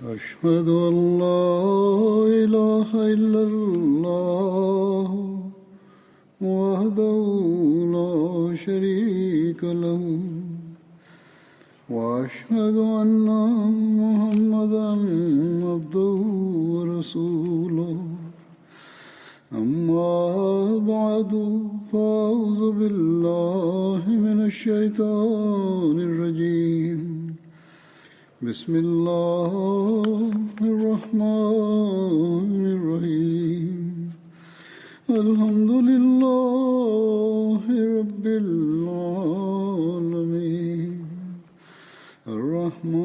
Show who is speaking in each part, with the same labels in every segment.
Speaker 1: أشهد أن لا إله إلا الله وحده لا شريك له وأشهد أن محمدا عبده ورسوله أما بعد فأعوذ بالله من الشيطان الرجيم بسم الله الرحمن الرحيم الحمد لله رب العالمين الرحمن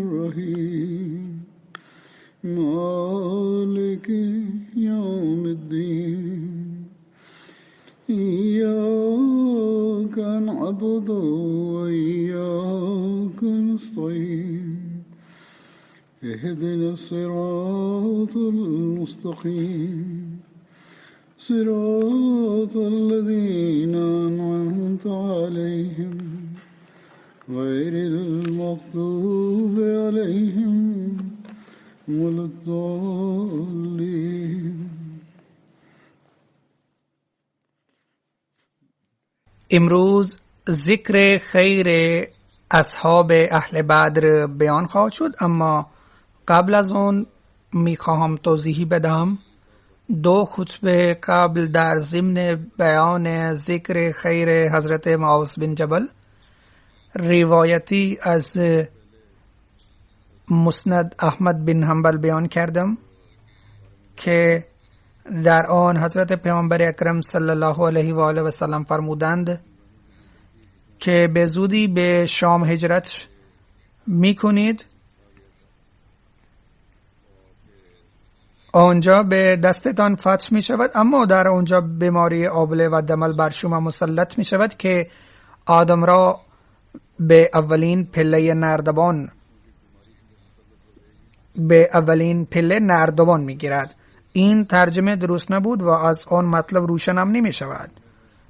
Speaker 1: الرحيم مالك يوم الدين إياك نعبد وإياك نستعين اهدنا الصراط المستقيم صراط الذين أنعمت عليهم غير المغضوب عليهم ولا الضالين.
Speaker 2: امروز ذکر خیر اصحاب اهل بدر بیان خواهد شد، اما قبل از اون میخواهم توضیحی بدم. دو خطبه قبل در ضمن بیان ذکر خیر حضرت معاذ بن جبل روایتی از مسند احمد بن حنبل بیان کردم که در آن حضرت پیامبر اکرم صلی الله علیه و آله و سلم فرمودند که به زودی به شام هجرت میکنید، آنجا به دستتان فتح می شود، اما در آنجا بیماری آبله و دمل بر شما مسلط می شود که آدم را به اولین پله نردبان می گیرد. این ترجمه درست نبود و از آن مطلب روشن هم نمی شود.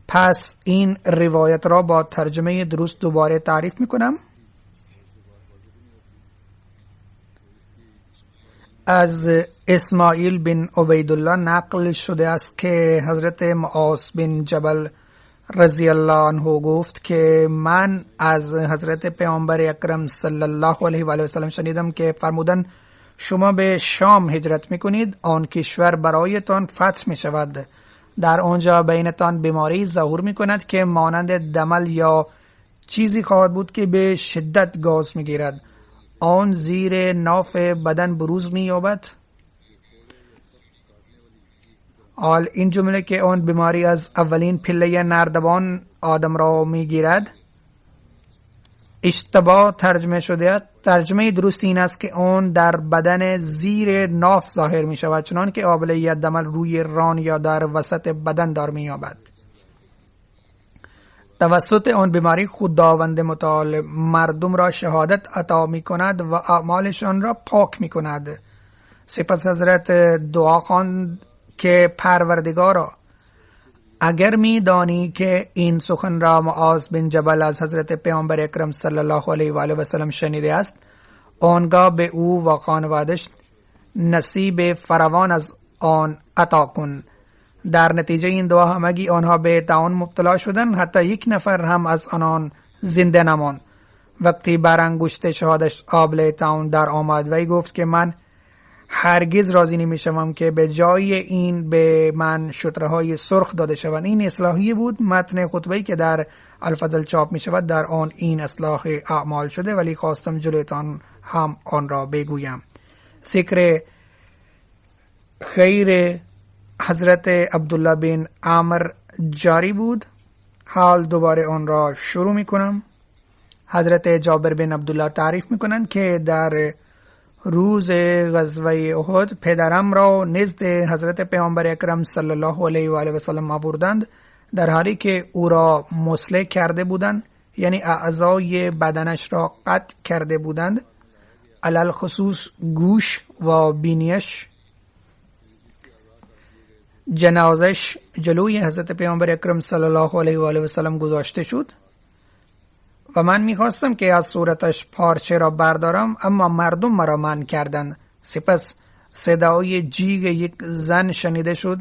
Speaker 2: پس این روایت را با ترجمه درست دوباره تعریف می کنم. از اسماعیل بن عبیدالله نقل شده است که حضرت معاذ بن جبل رضی الله عنه گفت که من از حضرت پیامبر اکرم صلی الله علیه و آله و سلم شنیدم که فرمودند شما به شام هجرت میکنید، آن کشور برایتان فتح می شود. در آنجا بینتان بیماری ظهور می کند که مانند دمل یا چیزی خواهد بود که به شدت گاز می گیرد. آن زیر ناف بدن بروز می یابد. حال این جمله که آن بیماری از اولین پله نردبان آدم را می گیرد اشتباه ترجمه شده. ترجمه درست این است که آن در بدن زیر ناف ظاهر می شود، چنان که آبله یا دمل روی ران یا در وسط بدن دار می یابد. توسط آن بیماری خداوند متعال مردم را شهادت عطا می کند و اعمالشان را پاک می کند. سپس حضرت دعا خواند که پروردگارا، اگر می دانی که این سخن را معاذ بن جبل از حضرت پیامبر اکرم صلی الله علیه و آله و سلم شنیده است، آنگاه به او و خانوادش نصیب فراوان از آن عطا کن. در نتیجه این دعا همگی آنها به طاعون مبتلا شدند، حتی یک نفر هم از آنان زنده نماند. وقتی بر انگشت شهادش آبله طاعون در آمد، وی گفت که من هرگز راضی نمی شوم که به جای این به من شترهای سرخ داده شوند. این اصلاحی بود. متن خطبه‌ای که در الفضل چاپ می شود در آن این اصلاح اعمال شده، ولی خواستم جلویتان هم آن را بگویم. ذکر خیر حضرت عبدالله بن عامر جاری بود. حال دوباره آن را شروع می کنم. حضرت جابر بن عبدالله تعریف می کنند که در روز غزوه احد پدرم را نزد حضرت پیامبر اکرم صلی الله علیه و آله و سلم آوردند، در حالی که او را مسلح کرده بودند، یعنی اعضای بدنش را قطع کرده بودند، علل خصوص گوش و بینیش. جنازش جلوی حضرت پیامبر اکرم صلی الله علیه و آله و سلم گذاشته شد و من میخواستم که از صورتش پارچه را بردارم، اما مردم مرا منع کردند. سپس صدای جیغ یک زن شنیده شد.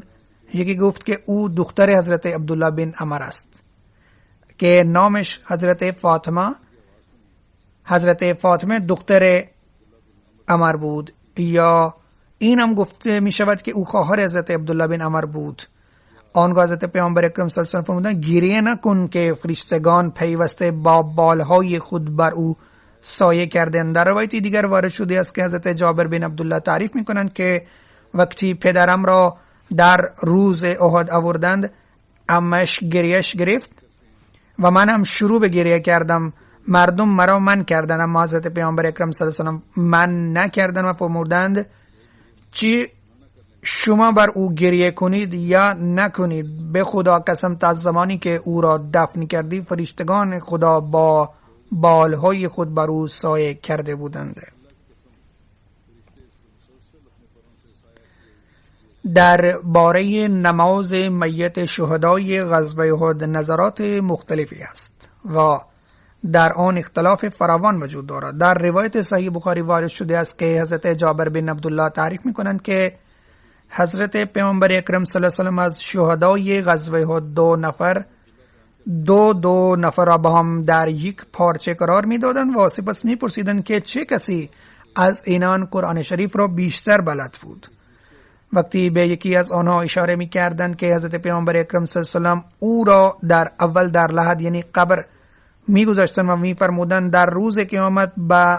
Speaker 2: یکی گفت که او دختر حضرت عبدالله بن عمر است که نامش حضرت فاطمه دختر عمر بود، یا این هم گفته می شود که او خواهر حضرت عبدالله بن عمر بود. آنگاه حضرت پیامبر اکرم صلی الله علیه و آله فرمودند گریه نکن که فرشتگان پیوسته با بالهای خود بر او سایه کردند. در روایتی دیگر وارد شده است که حضرت جابر بن عبدالله تعریف می کنند که وقتی پدرم را در روز احد آوردند، عمش گریهش گرفت و من هم شروع به گریه کردم. مردم مرا من کردند، اما حضرت پیامبر اکرم صلی الله علیه و آله من نکردند و فرمودند چی شما بر او گریه کنید یا نکنید، به خدا قسم تا زمانی که او را دفن کردی فرشتگان خدا با بالهای خود بر او سایه کرده بودند. در باره نماز میت شهدای غزوه احد نظرات مختلفی است و در آن اختلاف فراوان وجود دارد. در روایت صحیح بخاری وارد شده است که حضرت جابر بن عبدالله تعریف می‌کنند که حضرت پیامبر اکرم صلی الله علیه و آله از شهدای غزوه احد دو نفر را با هم در یک پارچه قرار می‌دادند و سپس می‌پرسیدند که چه کسی از اینان قرآن شریف را بیشتر بلد بود. وقتی به یکی از آنها اشاره می‌کردند که حضرت پیامبر اکرم صلی الله علیه و آله او را در اول در لحد یعنی قبر می‌گذاشتند و می‌فرمودند در روز قیامت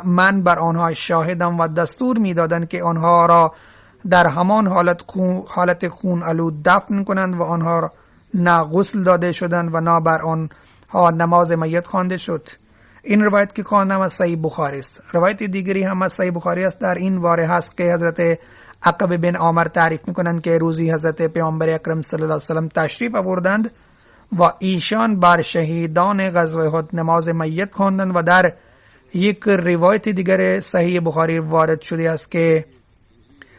Speaker 2: من بر آنها شاهدم و دستور می‌دادند که آنها را در همان حالت خون آلود دفن کنند و آنها را نه غسل داده شدند و نه بر آنها نماز میت خوانده شد. این روایت که خواندم از صحیح بخاری است. روایت دیگری هم از صحیح بخاری است. در این باره هست که حضرت عقبه بن عامر تعریف می‌کنند که روزی حضرت پیامبر اکرم صلی الله علیه و سلم تشریف آوردند و ایشان بر شهیدان غزوه احد نماز میت خواندند و در یک روایت دیگر صحیح بخاری وارد شده است که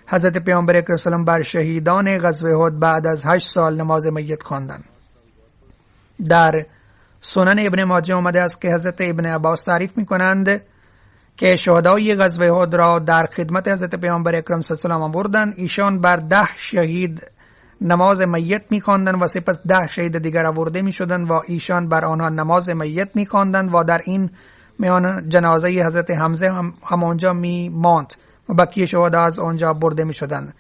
Speaker 2: حضرت پیامبر اکرم صلی الله علیه و سلم بر شهیدان غزوه احد بعد از 8 سال نماز میت خواندند. در سنن ابن ماجه آمده است که حضرت ابن عباس تعریف می‌کنند که شهدای غزوه احد را در خدمت حضرت پیامبر اکرم صلی الله علیه و آله آوردند. ایشان بر 10 شهید نماز میت می‌خواندند و سپس 10 شهید دیگر آورده می‌شدند و ایشان بر آنها نماز میت می‌خواندند و در این میان جنازه حضرت حمزه هم آنجا می‌ماند و بقیه شهدا از آنجا برده می‌شدند.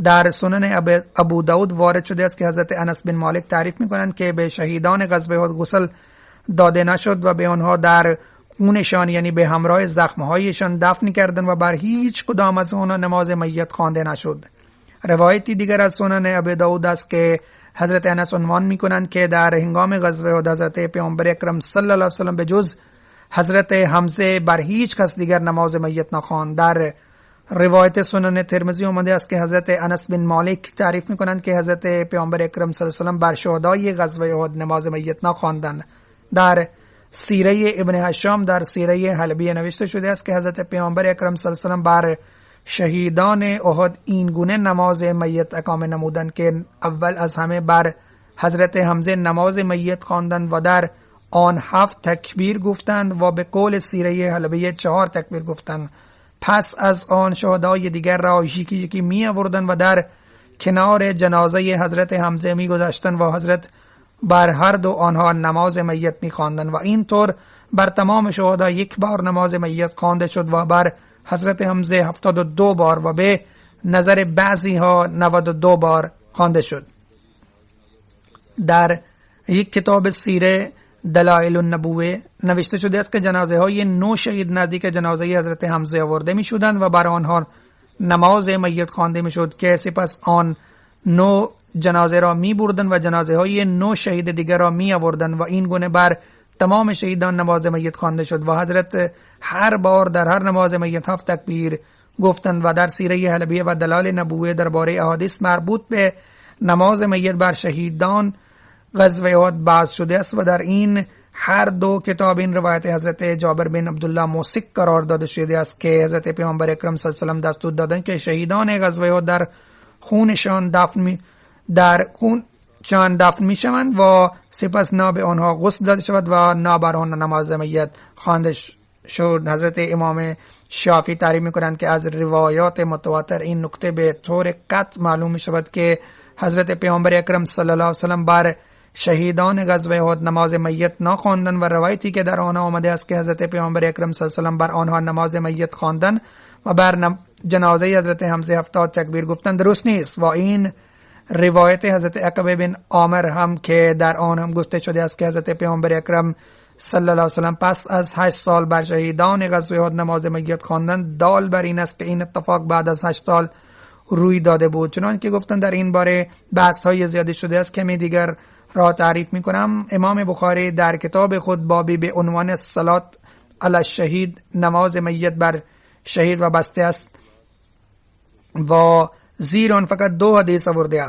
Speaker 2: در سنن ابو داود وارد شده است که حضرت انس بن مالک تعریف می‌کنند که به شهیدان غزوه احد غسل داده نشد و به آنها در خونشان یعنی به همراه زخم‌هایشان دفن کردند و بر هیچ کدام از آنها نماز میت خوانده نشد. روایتی دیگر از سنن ابی داود است که حضرت انس عنوان می‌کنند که در هنگام غزوه احد حضرت پیامبر اکرم صلی الله علیه و سلم به جز حضرت حمزه بر هیچ کس دیگر نماز میت نخواند. در روایت سنن ترمذی آمده است که حضرت انس بن مالک تعریف می‌کنند که حضرت پیامبر اکرم صلی الله علیه و سلم بر شهدای غزوه احد نماز میت نخواندند. در سیره ابن هشام در سیره حلبیه نوشته شده است که حضرت پیامبر اکرم صلی الله علیه و سلم بر شهیدان احد این گونه نماز میت اقامه نمودند که اول از همه بر حضرت حمزه نماز میت خواندند و در آن 7 تکبیر گفتند و به قول سیره حلبیه 4 تکبیر گفتند. پس از آن شهدای دیگر را یکی یکی می آوردند و در کنار جنازه حضرت حمزه می گذاشتند و حضرت بر هر دو آنها نماز میت می خواندند و اینطور بر تمام شهدا یک بار نماز میت خوانده شد و بر حضرت حمزه 72 بار و به نظر بعضی ها 92 بار خوانده شد. در یک کتاب سیره دلائل النبوه نوشته شده است که جنازه های 9 شهید نزدیک جنازه حضرت حمزه آورده می شدند و بر آنها نماز میت خوانده می شد که سپس آن 9 جنازه را می بردند و جنازه های 9 شهید دیگر را می آوردند و این گونه بر تمام شهیدان نماز میت خوانده شد و حضرت هر بار در هر نماز میت 7 تکبیر گفتند. و در سیره حلبیه و دلائل نبوه درباره احادیث مربوط به نماز میت بر شهیدان غزوه احد بحث شده است و در این هر دو کتاب این روایت حضرت جابر بن عبدالله موثق قرار داده شده است که حضرت پیامبر اکرم صلی الله علیه و سلم دستور دادند که شهیدان غزوه احد در خونشان چند دفن می شوند و سپس نه به آنها غسل داده شود و نه بر آنها نماز میت خوانده شد. حضرت امام شافعی تعریف می کنند که از روایات متواتر این نکته به طور قطع معلوم می شود که حضرت پیامبر اکرم صلی الله علیه و سلم بر شهیدان غزوه احد نماز میت نخواندن و روایتی که در آنها آمده است که حضرت پیامبر اکرم صلی الله علیه و سلم بر آنها نماز میت خواندن و بر جنازه حضرت حمزه 70 تکبیر گفتن درست نیست. و این روایت حضرت عقبه بن عامر هم که در آن هم گفته شده است که حضرت پیامبر اکرم صلی الله علیه و سلم پس از 8 سال بر شهیدان غزوه احد نماز میت خواندن دال بر این است که این اتفاق بعد از 8 سال روی داده بود. چنانکه گفتن در این باره بحث های زیادی شده است. کمی دیگر را تعریف می کنم. امام بخاری در کتاب خود بابی به عنوان صلات علی الشهید نماز میت بر شهید و بسته است و زیر آن فقط 2 حدیث آورده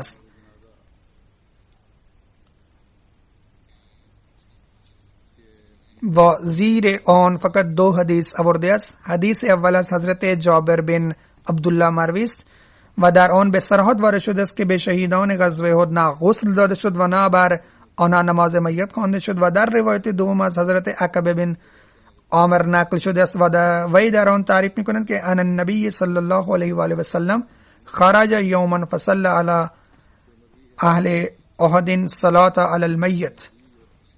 Speaker 2: است. حدیث اول از حضرت جابر بن عبدالله مروی است و در آن به صراحت وارد شده است که به شهیدان غزوه احد نه غسل داده شد و نه بر آنها نماز میت خوانده شد. و در روایت دوم از حضرت عقبه بن عامر نقل شده است و وی در آن تعریف می‌کنند که ان النبی صلی الله علیه و آله و سلم خرج یوما فصلى علی اهل احد صلاة علی المیت.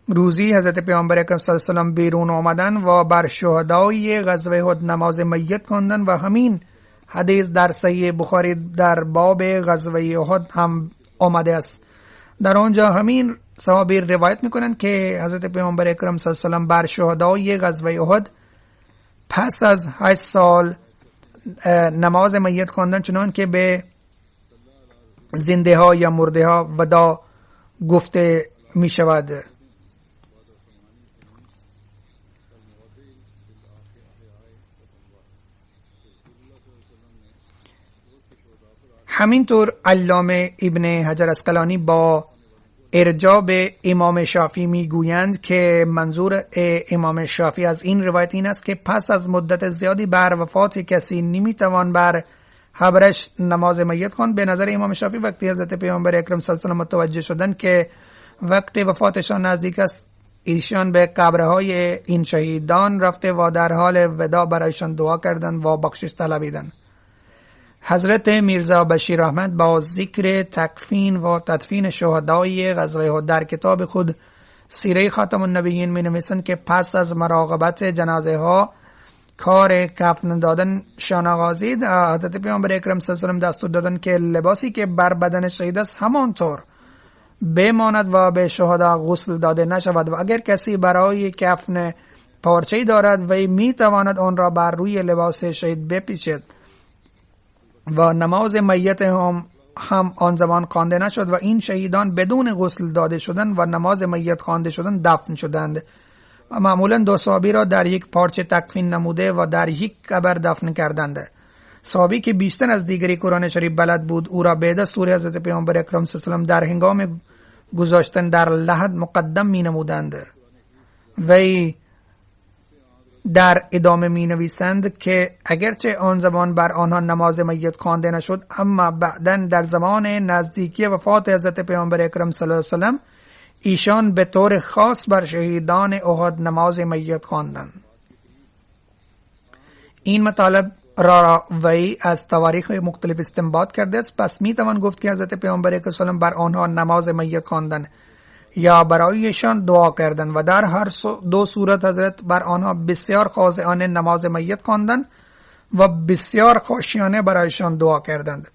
Speaker 2: روزی حضرت پیامبر اکرم صلی الله علیه و سلم بیرون آمدن و بر شهدای غزوه احد نماز میت خواندن و همین حدیث در صحیح بخاری در باب غزوه احد هم آمده است. در آنجا همین صحابی روایت میکنند که حضرت پیامبر اکرم صلی الله علیه و سلم بر شهدای غزوه احد پس از 8 سال نماز میت خواندن، چنان که به زنده ها یا مرده ها ودا گفته می شود. همینطور علامه ابن حجر اسقلانی با ارجاع به امام شافعی می گویند که منظور امام شافعی از این روایت این است که پس از مدت زیادی بر وفات کسی نمیتوان بر قبرش نماز میت خواند. به نظر امام شافعی وقتی حضرت پیامبر اکرم صلی الله علیه و آله متوجه شدند که وقت وفاتشان نزدیک است، ایشان به قبرهای این شهیدان رفته و در حال وداع برایشان دعا کردند و بخشش طلبیدند. حضرت میرزا بشیر احمد با ذکر تکفین و تدفین شهدای غزوه احد در کتاب خود سیره خاتم النبیین می نویسند که پس از مراقبت جنازه ها کار کفن دادن شان آغازید. حضرت پیامبر اکرم صلی الله علیه و آله دستور دادند که لباسی که بر بدن شهید است همانطور بماند و به شهدا غسل داده نشود و اگر کسی برای کفن پارچه‌ای دارد وی می تواند آن را بر روی لباس شهید بپیچد و نماز میت هم آن زمان خوانده نشد و این شهیدان بدون غسل داده شدن و نماز میت خوانده شدن دفن شدند و معمولا 2 صحابی را در یک پارچه تکفین نموده و در یک قبر دفن کردند. صحابی که بیشتر از دیگری قرآن شریف بلد بود او را به دستور حضرت پیامبر اکرم صلی الله علیه و آله در هنگام گذاشتن در لحد مقدم می نمودند. وی در ادامه می نویسند که اگرچه آن زمان بر آنها نماز میت خوانده نشد، اما بعداً در زمان نزدیکی وفات حضرت پیامبر اکرم صلی الله علیه و آله ایشان به طور خاص بر شهیدان احد نماز میت خواندند. این مطالب را وی از تواریخ مختلف استنباط کرده است. پس می توان گفت که حضرت پیامبر اکرم صلی الله علیه و آله بر آنها نماز میت خواندند یا برایشان دعا کردند و در هر 2 صورت حضرت بر آنها بسیار خاضعانه نماز میت خواندند و بسیار خاشعانه برایشان دعا کردند.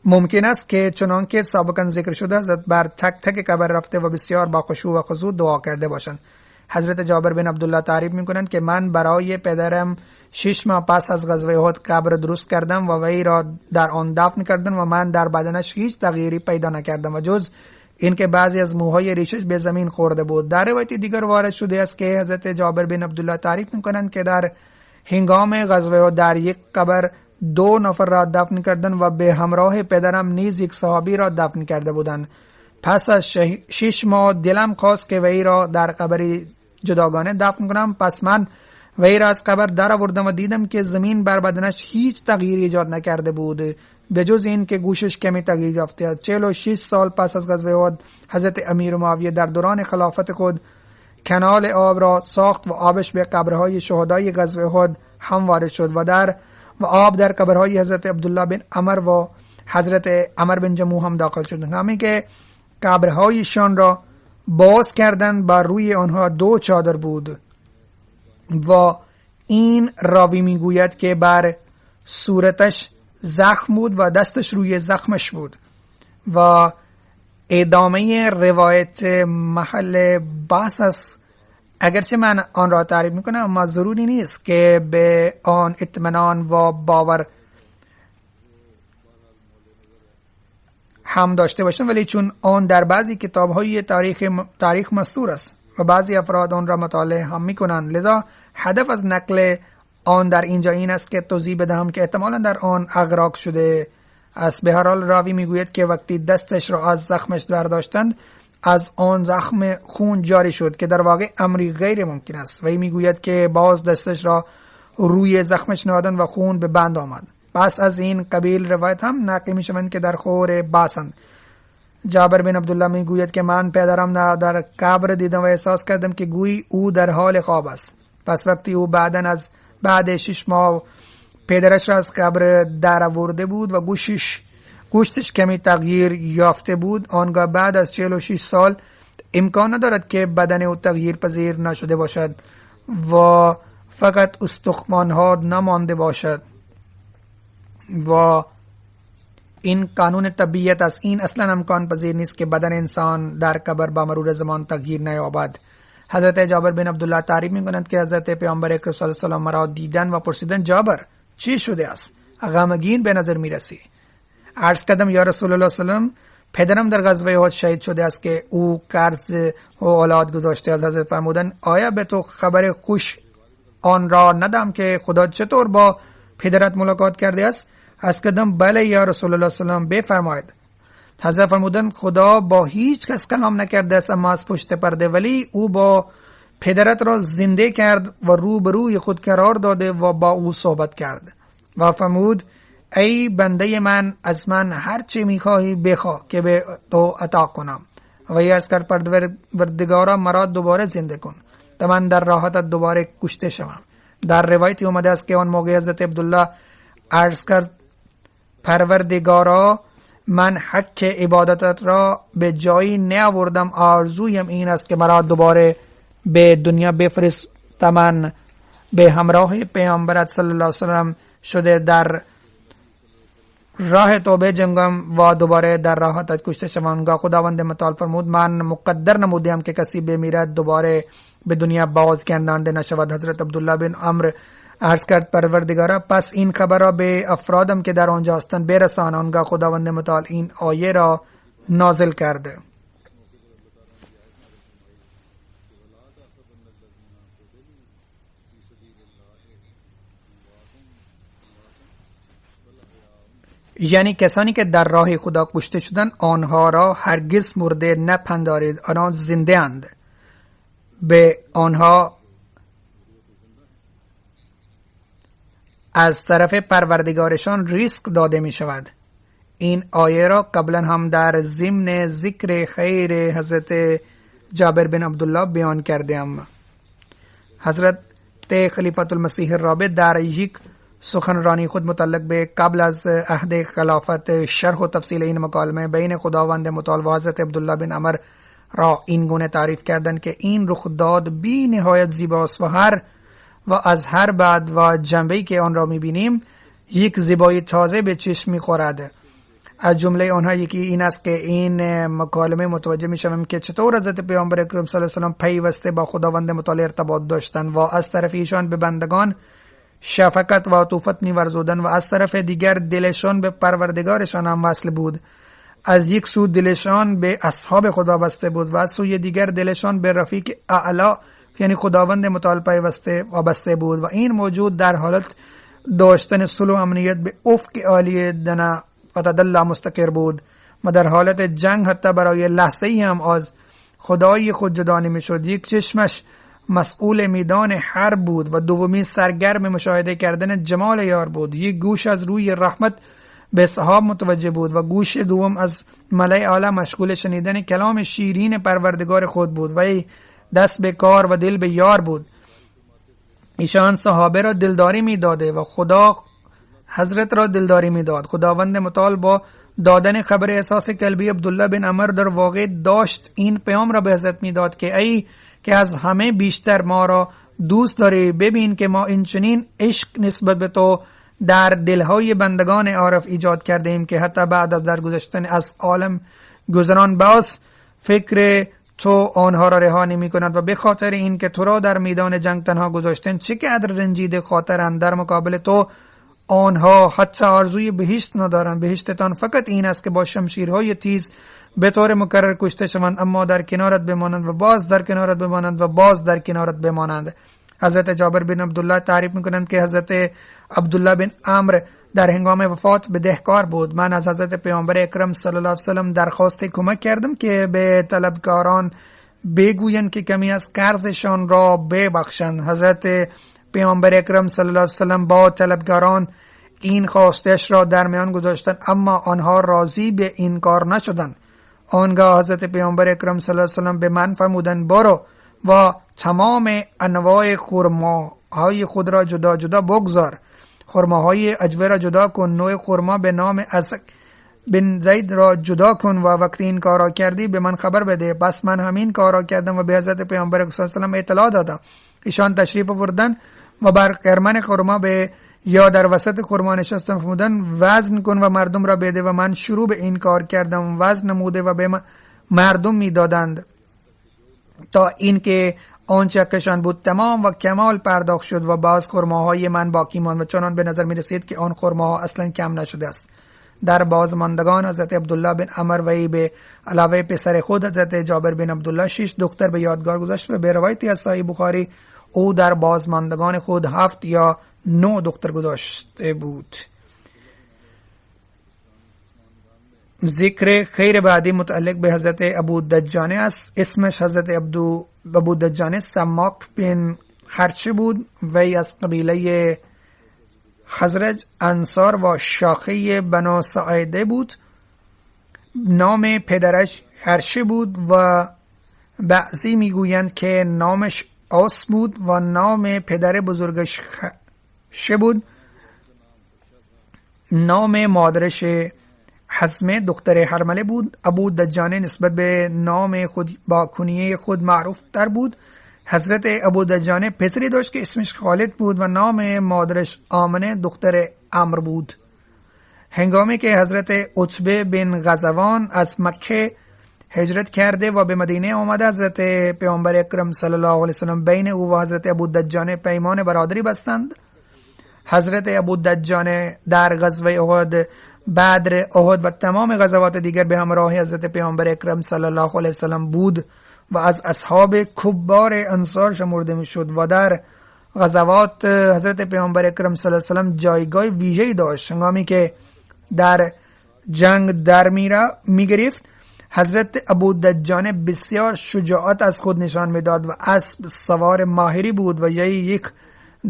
Speaker 2: ممکن است که چنانکه سابقا ذکر شده حضرت بر تک تک قبر رفته و بسیار با خشوع و خضوع دعا کرده باشند. حضرت جابر بن عبدالله تعریف می‌کنند که من برای پدرم 6 ماه پس از غزوه احد قبر درست کردم و وی را در آن دفن کردم و من در بدنش هیچ تغییری پیدا نکردم و جز اینکه بعضی از موهای ریشش به زمین خورده بود. در روایت دیگر وارد شده است که حضرت جابر بن عبدالله تعریف می‌کنند که در هنگام غزوه احد در یک قبر 2 نفر را دفن کردند و به همراه پدرم نیز یک صحابی را دفن کرده بودند. پس از 6 ماه دلم خواست که وی را در قبری جداگانه دفن کنم. پس من وی را از قبر در آوردم و دیدم که زمین بر بدنش هیچ تغییری ایجاد نکرده بود. به جز این که گوشش کمی تغییر یافته است. 46 سال پس از غزوه احد حضرت امیر معاویه در دوران خلافت خود کانال آب را ساخت و آبش به قبرهای شهدای غزوه احد هم وارد شد و آب در قبرهای حضرت عبدالله بن عمر و حضرت عمر بن جموح هم داخل شد. همین که قبرهایشان را باز کردند بر روی آنها 2 چادر بود و این راوی میگوید که بر صورتش زخم بود و دستش روی زخمش بود و ادامه روایت محل بحث است. اگرچه من آن را تعریف میکنم اما ضروری نیست که به آن اطمینان و باور هم داشته باشم، ولی چون آن در بعضی کتاب‌های تاریخ مستور است و بعضی افراد آن را مطالعه هم میکنند، لذا هدف از نقل آن در اینجا این است که توضیح بدهم که احتمالا در آن اغراق شده است. به هر حال راوی میگوید که وقتی دستش را از زخمش برداشتند از آن زخم خون جاری شد که در واقع امری غیر ممکن است. و میگوید که باز دستش را روی زخمش نهادند و خون به بند آمد. پس از این قبیل روایت هم نقل می شوند که در خور باسند. جابر بن عبدالله می گوید که من پدرم در قبر دیدم و احساس کردم که گویی او در حال خواب است. پس وقتی او بعد 6 ماه پدرش را از قبر در آورده بود و گوشتش کمی تغییر یافته بود، آنگاه بعد از 46 سال امکان ندارد که بدن او تغییر پذیر نشده باشد و فقط استخوان‌ها نمانده باشد و این قانون طبیعت است. این اصلا امکان پذیر نیست که بدن انسان در قبر با مرور زمان تغییر نیابد. حضرت جابر بن عبدالله تعریف می‌کنند که حضرت پیامبر اکرم صلی الله علیه و آله مرا دیدن و پرسیدند جابر چی شده است؟ غمگین به نظر می‌رسی. عرض کردم یا رسول الله صلی الله علیه و آله پدرم در غزوه احد شهید شده است که او قرض و اولاد گذاشته است. حضرت فرمودند آیا به تو خبر خوش آن را ندم که خدا چطور با پدرت ملاقات کرده است؟ عرض کردم بله یا رسول الله صلی الله علیه و آله بفرمایید. حضرت فرمودند خدا با هیچ کس کلام نکرده است اما از پشت پرده، ولی او با پدرت را زنده کرد و روبروی خود قرار داده و با او صحبت کرد و فرمود ای بنده من از من هر چی میخواهی بخواه که به تو عطا کنم. و عرض کرد پروردگارا مرا دوباره زنده کن تا من در راحتت دوباره کشته شوم. در روایتی اومده است که آن موقع حضرت عبدالله عرض کرد پروردگارا من حق عبادتت را به جایی نیاوردم، آرزویم این است که مرا دوباره به دنیا بفرست تا من به همراه پیامبرت صلی الله علیه و سلم شده در راه توبه جنگم و دوباره در راحتت کشته شوم. خداوند متعال فرمود من مقدر نمودیم که کسی بمیرد دوباره به دنیا بازگردانده نشود. حضرت عبدالله بن عمرو عرض کرد پروردگارا پس این خبر را به افرادم که در آنجا هستند برسان. آنگاه خداوند متعال این آیه را نازل کرده. یعنی کسانی که در راه خدا کشته شدند آنها را هرگز مرده نپندارید، آنها زنده اند. به آنها از طرف پروردگارشان رزق داده می شود. این آیه را قبلا هم در ضمن ذکر خیر حضرت جابر بن عبدالله بیان کردیم. حضرت خلیفة المسیح الرابع در یک سخنرانی خود متعلق به قبل از عهد خلافت شرح و تفصیل این مکالمه بین خداوند متعال و حضرت عبدالله بن عمر را این گونه تعریف کردند که این رخ داد بی نهایت زیباست و از هر بعد و جنبه‌ای که آن را می‌بینیم یک زیبایی تازه به چشم می‌خورد. از جمله آنها یکی این است که این مکالمه متوجه می‌شویم که چطور حضرت پیامبر اکرم صلی الله علیه و آله پیوسته با خداوند متعال ارتباط داشتند و از طرف ایشان به بندگان شفقت و عطوفت می‌ورزودند و از طرف دیگر دلشان به پروردگارشان هم وصل بود. از یک سو دلشان به اصحاب خدا بسته بود و از سوی دیگر دلشان به رفیق اعلی یعنی خداوند متعال پیوسته وابسته بود و این موجود در حالت داشتن صلح و امنیت به افق عالی دنا و تدلا مستقر بود و در حالت جنگ حتی برای لحظه ای هم از خدای خود جدا نمی شد. یک چشمش مسئول میدان حرب بود و دومی سرگرم مشاهده کردن جمال یار بود. یک گوش از روی رحمت به صحاب متوجه بود و گوش دوم از ملأ اعلی مشغول شنیدن کلام شیرین پروردگار خود بود و دست به کار و دل به یار بود. ایشان صحابه را دلداری می داده و خدا حضرت را دلداری می داد. خداوند متعال با دادن خبر احساس قلبی عبدالله بن عمر در واقع داشت این پیام را به حضرت می داد که ای که از همه بیشتر ما را دوست داری، ببین که ما این چنین عشق نسبت به تو در دلهای بندگان عارف ایجاد کرده ایم که حتی بعد از درگذشتن از عالم گذران باز فکر تو آنها را رها نمی کند و به خاطر این که تو را در میدان جنگ تنها گذاشتن چه قدر رنجیده خاطرند، در مقابل تو آنها حتی آرزوی بهشت ندارند. بهشتتان فقط این است که با شمشیرهای تیز به طور مکرر کشته شوند، اما در کنارت بمانند و باز در کنارت بمانند و باز در کنارت بمانند. حضرت جابر بن عبدالله تعریف میکنند که حضرت عبدالله بن عمرو در هنگام وفات بدهکار بود. من از حضرت پیامبر اکرم صلی الله علیه وسلم درخواست کمک کردم که به طلبکاران بگویند که کمی از قرضشان را ببخشند. حضرت پیامبر اکرم صلی الله علیه وسلم با طلبکاران این خواستش را در میان گذاشتند، اما آنها راضی به این کار نشدند. آنگاه حضرت پیامبر اکرم صلی الله علیه وسلم به من فرمودند برو و تمام انواع خرماهای خود را جدا جدا بگذار. خرماهای اجوه را جدا کن، نوع خرما به نام ازک بن زید را جدا کن و وقتی این کار را کردی به من خبر بده. پس من همین کار را کردم و به حضرت پیامبر صلی الله علیه وسلم اطلاع دادم. ایشان تشریف آوردن و بر قرمن خرما به یا در وسط خرما نشستم، فرمودن وزن کن و مردم را بده و من شروع به این کار کردم. وزن نموده و به مردم میدادند تا اینکه آنچه کشان بود تمام و کمال پرداخت شد و باز خرماهای من باقی ماند و چنان به نظر می رسید که آن خرماها اصلا کم نشده است. در بازماندگان حضرت عبدالله بن عمر و به علاوه پسر خود حضرت جابر بن عبدالله 6 دختر به یادگار گذاشت و به روایتی از صحیح بخاری او در بازماندگان خود 7 یا 9 دختر گذاشته بود. ذکر خیر بعدی متعلق به حضرت ابو دجانه است. اسمش حضرت ابو دجانه سماک بن خرچه بود. وی از قبیله خزرج انصار و شاخه بنو ساعده بود. نام پدرش خرشه بود و بعضی میگویند که نامش آس بود و نام پدر بزرگش خشه بود. نام مادرش حزمه دختر حرمله بود. ابو دجانه نسبت به نام خود با کنیه خود معروف تر بود. حضرت ابو دجانه پسری داشت که اسمش خالد بود و نام مادرش آمنه دختر عمرو بود. هنگامی که حضرت عتبه بن غزوان از مکه هجرت کرده و به مدینه آمده، حضرت پیامبر اکرم صلی الله علیه وسلم بین او و حضرت ابو دجانه پیمان برادری بستند. حضرت ابو دجانه در غزوه احد، بدر، احد و تمام غزوات دیگر به همراه حضرت پیامبر اکرم صلی الله علیه وسلم بود و از اصحاب کبار انصار شمرده میشد و در غزوات حضرت پیامبر اکرم صلی الله علیه وسلم جایگاه ویژه‌ای داشت. هنگامی که در جنگ در میگرفت، حضرت ابو دجانه بسیار شجاعت از خود نشان میداد و اسب سوار ماهری بود و یک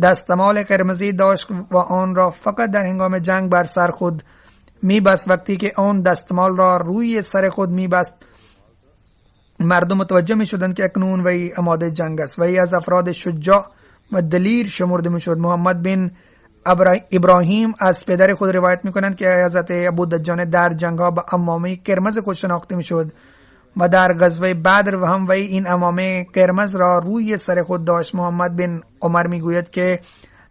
Speaker 2: دستمال قرمزی داشت و آن را فقط در هنگام جنگ بر سر خود میبست. وقتی که آن دستمال را روی سر خود میبست، مردم متوجه میشدند که اکنون وی آماده جنگ است. وی از افراد شجاع و دلیر شمرده میشد. محمد بن ابراهیم از پدر خود روایت میکنند که حضرت ابو دجانه در جنگ ها با عمامه قرمز خود شناخته میشد و در غزوه بدر و هم وی این عمامه قرمز را روی سر خود داشت. محمد بن عمر میگوید که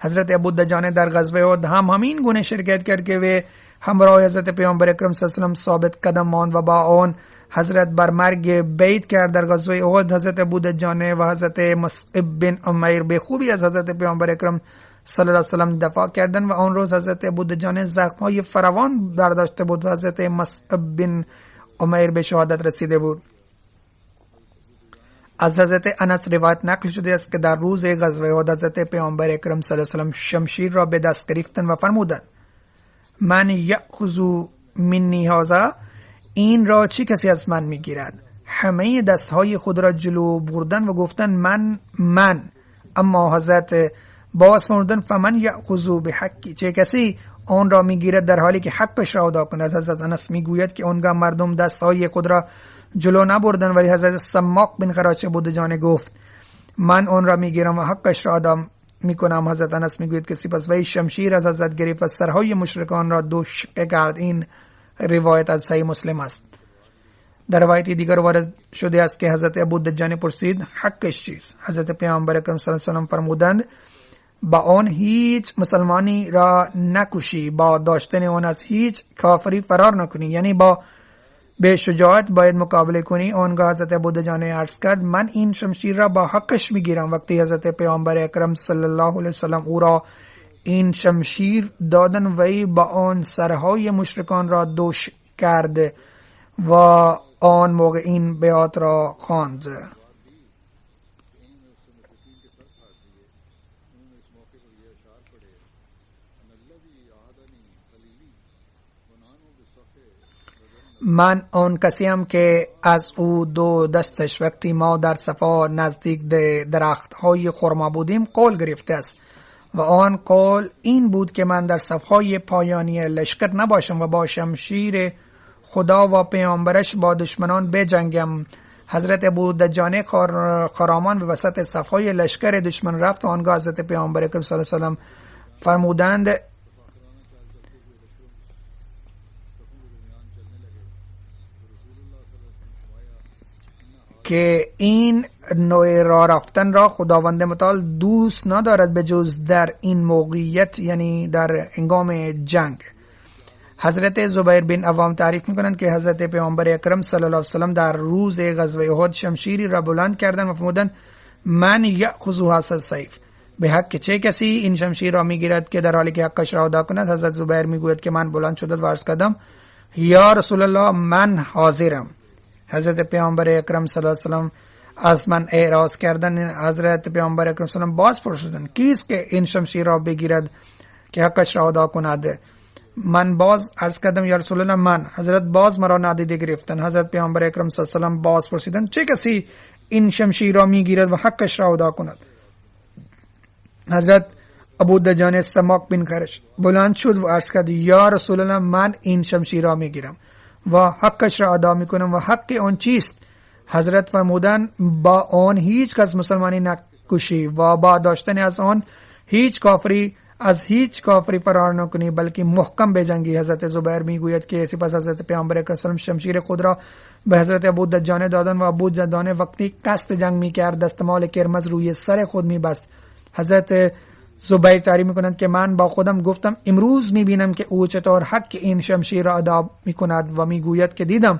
Speaker 2: حضرت ابو دجانه در غزوه احد هم همین گونه شرکت کرد که وی همراه حضرت پیامبر اکرم صلی الله علیه و سلم ثابت قدم ماند و با آن حضرت بر مرگ بیعت کرد. در غزوه احد حضرت ابو دجانه و حضرت مصعب بن عمیر به خوبی از حضرت پیامبر اکرم صلی الله علیه و سلم دفاع کردند و آن روز حضرت ابو دجانه زخم‌های فراوان برداشته بود و حضرت مصعب بن عمیر به شهادت رسیده بود. از حضرت انس روایت نقل شده است که در روز غزوه احد حضرت پیامبر اکرم صلی الله علیه و سلم شمشیر را به دست گرفتند و فرمودند من یأخذ منی هذا، این را چه کسی از من میگیرد؟ همه دستهای خود را جلو بردن و گفتن من. اما حضرت باز فرمودن فمن یأخذ بحقی، چه کسی آن را میگیرد در حالی که حقش را ادا کند. حضرت انس میگوید که آنگاه مردم دستهای خود را جلو نبردن، ولی حضرت سماق بن خراش بودجانه گفت من آن را میگیرم و حقش را ادا میکنم. حضرت انس میگوید که سپس وی شمشیر از حضرت گرفت و سرهای مشرکان را دو شقه کرد. این روایت از صحیح مسلم است. در روایت دیگر وارد شده است که حضرت ابو دجانه پرسید حقش چیست؟ حضرت پیامبر اکرم صلی الله علیه و آله فرمودند با آن هیچ مسلمانی را نکشی، با داشتن آن از هیچ کافری فرار نکنی، یعنی با به شجاعت باید مقابله کنی. آنگاه حضرت ابو دجانه عرض کرد من این شمشیر را با حقش میگیرم. وقتی حضرت پیامبر اکرم صلی الله علیه و سلم او را این شمشیر دادن، وی با آن سرهای مشرکان را دوش کرد و آن موقع این بیات را خواند. من آن کسیم که از او دو دستش وقتی ما در صفا نزدیک درخت های خرما بودیم قول گرفته است و آن قول این بود که من در صفهای پایانی لشکر نباشم و با شمشیر خدا و پیامبرش با دشمنان بجنگم. حضرت ابو دجانه خرامان به وسط صفهای لشکر دشمن رفت و آنگاه حضرت پیامبر اکرم صلی الله علیه و سلم فرمودند که این نوع راه رفتن را خداوند متعال دوست ندارد به جز در این موقعیت، یعنی در هنگام جنگ. حضرت زبیر بن عوام تعریف میکنند که حضرت پیامبر اکرم صلی الله علیه و سلم در روز غزوه احد شمشیری را بلند کردند و فرمودند من یأخذها السیف، به حق چه کسی این شمشیر را میگیرد که در حالی که حقش را ادا کند؟ حضرت زبیر میگوید که من بلند شدم و عرض کردم یا رسول الله من حاضرم. حضرت پیامبر اکرم صلی الله علیه و سلم از من اعراض کردن. حضرت پیامبر اکرم صلی الله علیه و سلم باز پرسیدند کیست که این شمشیر را بگیرد که حقش را ادا کند؟ من باز عرض کردم یا رسول الله من. حضرت باز مرا نادیده گرفتند. حضرت پیامبر اکرم صلی الله علیه و سلم باز پرسیدند چه کسی این شمشیر را میگیرد و حقش را ادا کند؟ حضرت ابو دجانه سماق بن خرش بلند شد و عرض کرد یا رسول الله من این شمشیر را میگیرم و حقش را ادا میکنم و حق آن چیست؟ حضرت فرمودند با آن هیچ کس مسلمانی نکشی و با داشتن از آن هیچ کافری فرار نکنی بلکه محکم بجنگی. حضرت زبیر میگوید که سپس حضرت پیامبر اکرم صلی الله علیه و سلم شمشیر خود را به حضرت ابو دجانه دادند و ابو دجانه وقتی قصد جنگ میکرد دستمال کرمز روی سر خود میبست. حضرت زبیر تعریف میکنند که من با خودم گفتم امروز میبینم که او چطور حق این شمشیر را ادا میکند و میگوید که دیدم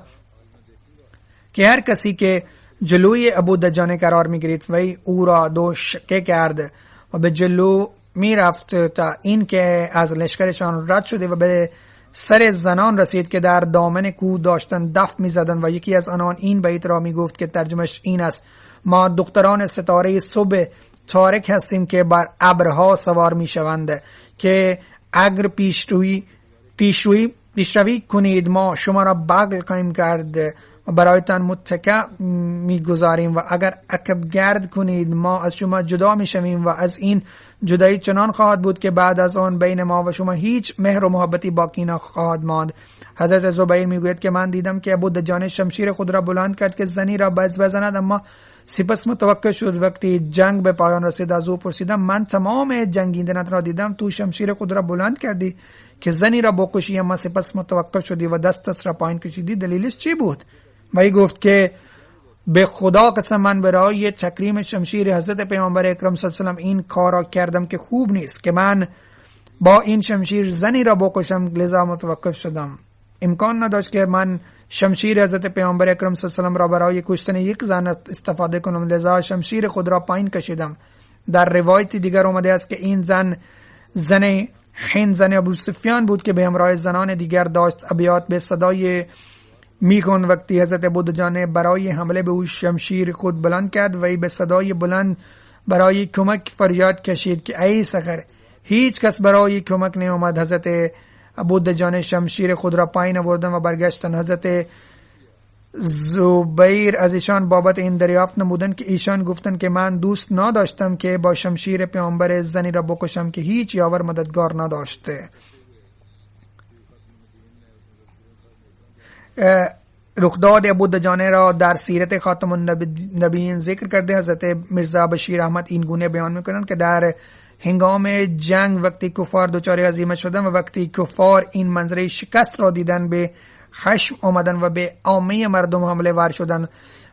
Speaker 2: که هر کسی که جلوی ابو دجانه قرار میگیرید و او را دو شقه کرد و به جلو میرفت تا این که از لشکرشان رد شده و به سر زنان رسید که در دامن کوه داشتن دف میزدند و یکی از آنان این بیت را میگفت که ترجمهش این است ما دختران ستاره صبح تارک هستیم که بر ابرها سوار میشوند که اگر پیشروی کنید ما شما را بغل خواهیم کرد و برایتان متکا میگذاریم و اگر عقب گرد کنید ما از شما جدا میشویم و از این جدایی چنان خواهد بود که بعد از آن بین ما و شما هیچ مهر و محبتی باقی نخواهد ماند. حضرت زبیر میگوید که من دیدم که ابو دجانه شمشیر خود را بلند کرد که زنی را بزند، اما سپس متوقع شد. وقتی جنگ به پایان رسید از او پرسیدم من تمام جنگیدنت را دیدم، تو شمشیر خود را بلند کردی که زنی را بکشی اما سپس متوقع شدی و دستت را پایین کشیدی، دلیلش چی بود؟ وی گفت که به خدا قسم من برای تکریم شمشیر حضرت پیامبر اکرم صلی الله علیه و سلم این کار را کردم که خوب نیست که من با این شمشیر زنی را بکشم، لذا متوقف شدم. امکان نداشت که من شمشیر حضرت پیامبر اکرم صلی الله علیه و سلم را برای کشتن یک زن استفاده کنم، لذا شمشیر خود را پایین کشیدم. در روایت دیگر آمده است که این زن هند زن ابو سفیان بود که به همراه زنان دیگر داشت ابیات به صدای میگون. وقتی حضرت ابو دجانه برای حمله به او شمشیر خود بلند کرد و به صدای بلند برای کمک فریاد کشید که ای سحر، هیچ کس برای کمک نیامد. حضرت ابو دجانه شمشیر خود را پایین آوردن و برگشتن. حضرت زبیر از ایشان بابت این دریافت نمودند که ایشان گفتند که من دوست نداشتم که با شمشیر پیامبر زنی را بکشم که هیچ یاور مددگار نداشته. رخداد ابو دجانه را در سیرت خاتم النبیین ذکر کرده. حضرت میرزا بشیر احمد این گونه بیان میکنند که در هنگام جنگ وقتی کفار دچار هزیمت شدن و وقتی کفار این منظره شکست را دیدن به خشم آمدن و به عامه مردم حمله ور شدن.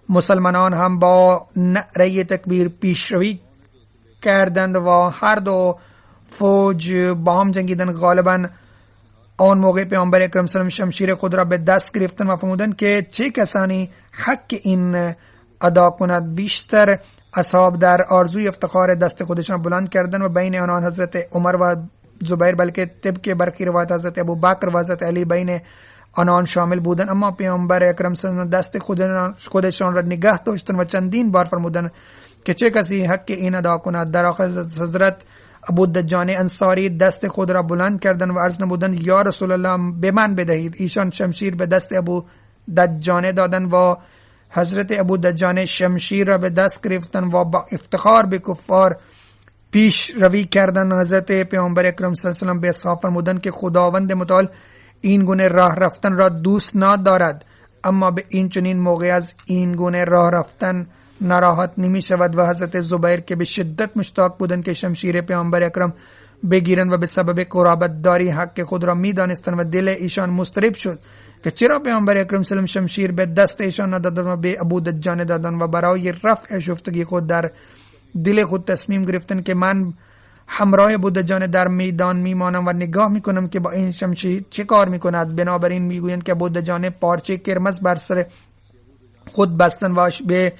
Speaker 2: مسلمانان هم با نعره تکبیر پیشروی کردند و هر دو فوج با هم جنگیدن. غالبا آن موقع پیامبر اکرم صلی الله علیه و شمشیر خود را به دست گرفتند و فرمودند که چه کسانی حق این ادا کند. بیشتر اصحاب در آرزوی افتخار دست خودشان بلند کردند و بین آنان حضرت عمر و زبیر بلکه طبق برخی روایت حضرت ابوبکر و حضرت علی بین آنان شامل بودند. اما پیامبر اکرم صلی الله علیه و دست خودشان را نگاه داشتند و چندین بار فرمودند که چه کسی حق این ادا کند. در آخر حضرت ابو دجانه انصاری دست خود را بلند کردند و عرض نمودند یا رسول الله به من بدهید. ایشان شمشیر به دست ابو دجانه دادند و حضرت ابو دجانه شمشیر را به دست گرفتند و با افتخار به کفار پیش روی کردند. حضرت پیامبر اکرم صلی الله علیه و به اصحاب فرمودند که خداوند متعال این گونه راه رفتن را دوست ندارد، اما به این چنین موقع از این گونه راه رفتن ناراحت نمی شود. و حضرت زبیر که به شدت مشتاق بودند که شمشیر پیامبر اکرم بگیرند و به سبب قرابت داری حق خود را می دانستند و دل ایشان مضطرب شد که چرا پیامبر اکرم صلی الله علیه و شمشیر به دست ایشان ندادند و به ابو دجانه دادند و برای رفع شفتگی خود در دل خود تصمیم گرفتند که من همراه ابو دجانه در میدان میمانم و نگاه میکنم که با این شمشیر چه کار میکند. بنابراین میگویند که ابو دجانه پارچه کرمز بر سر خود بستن و به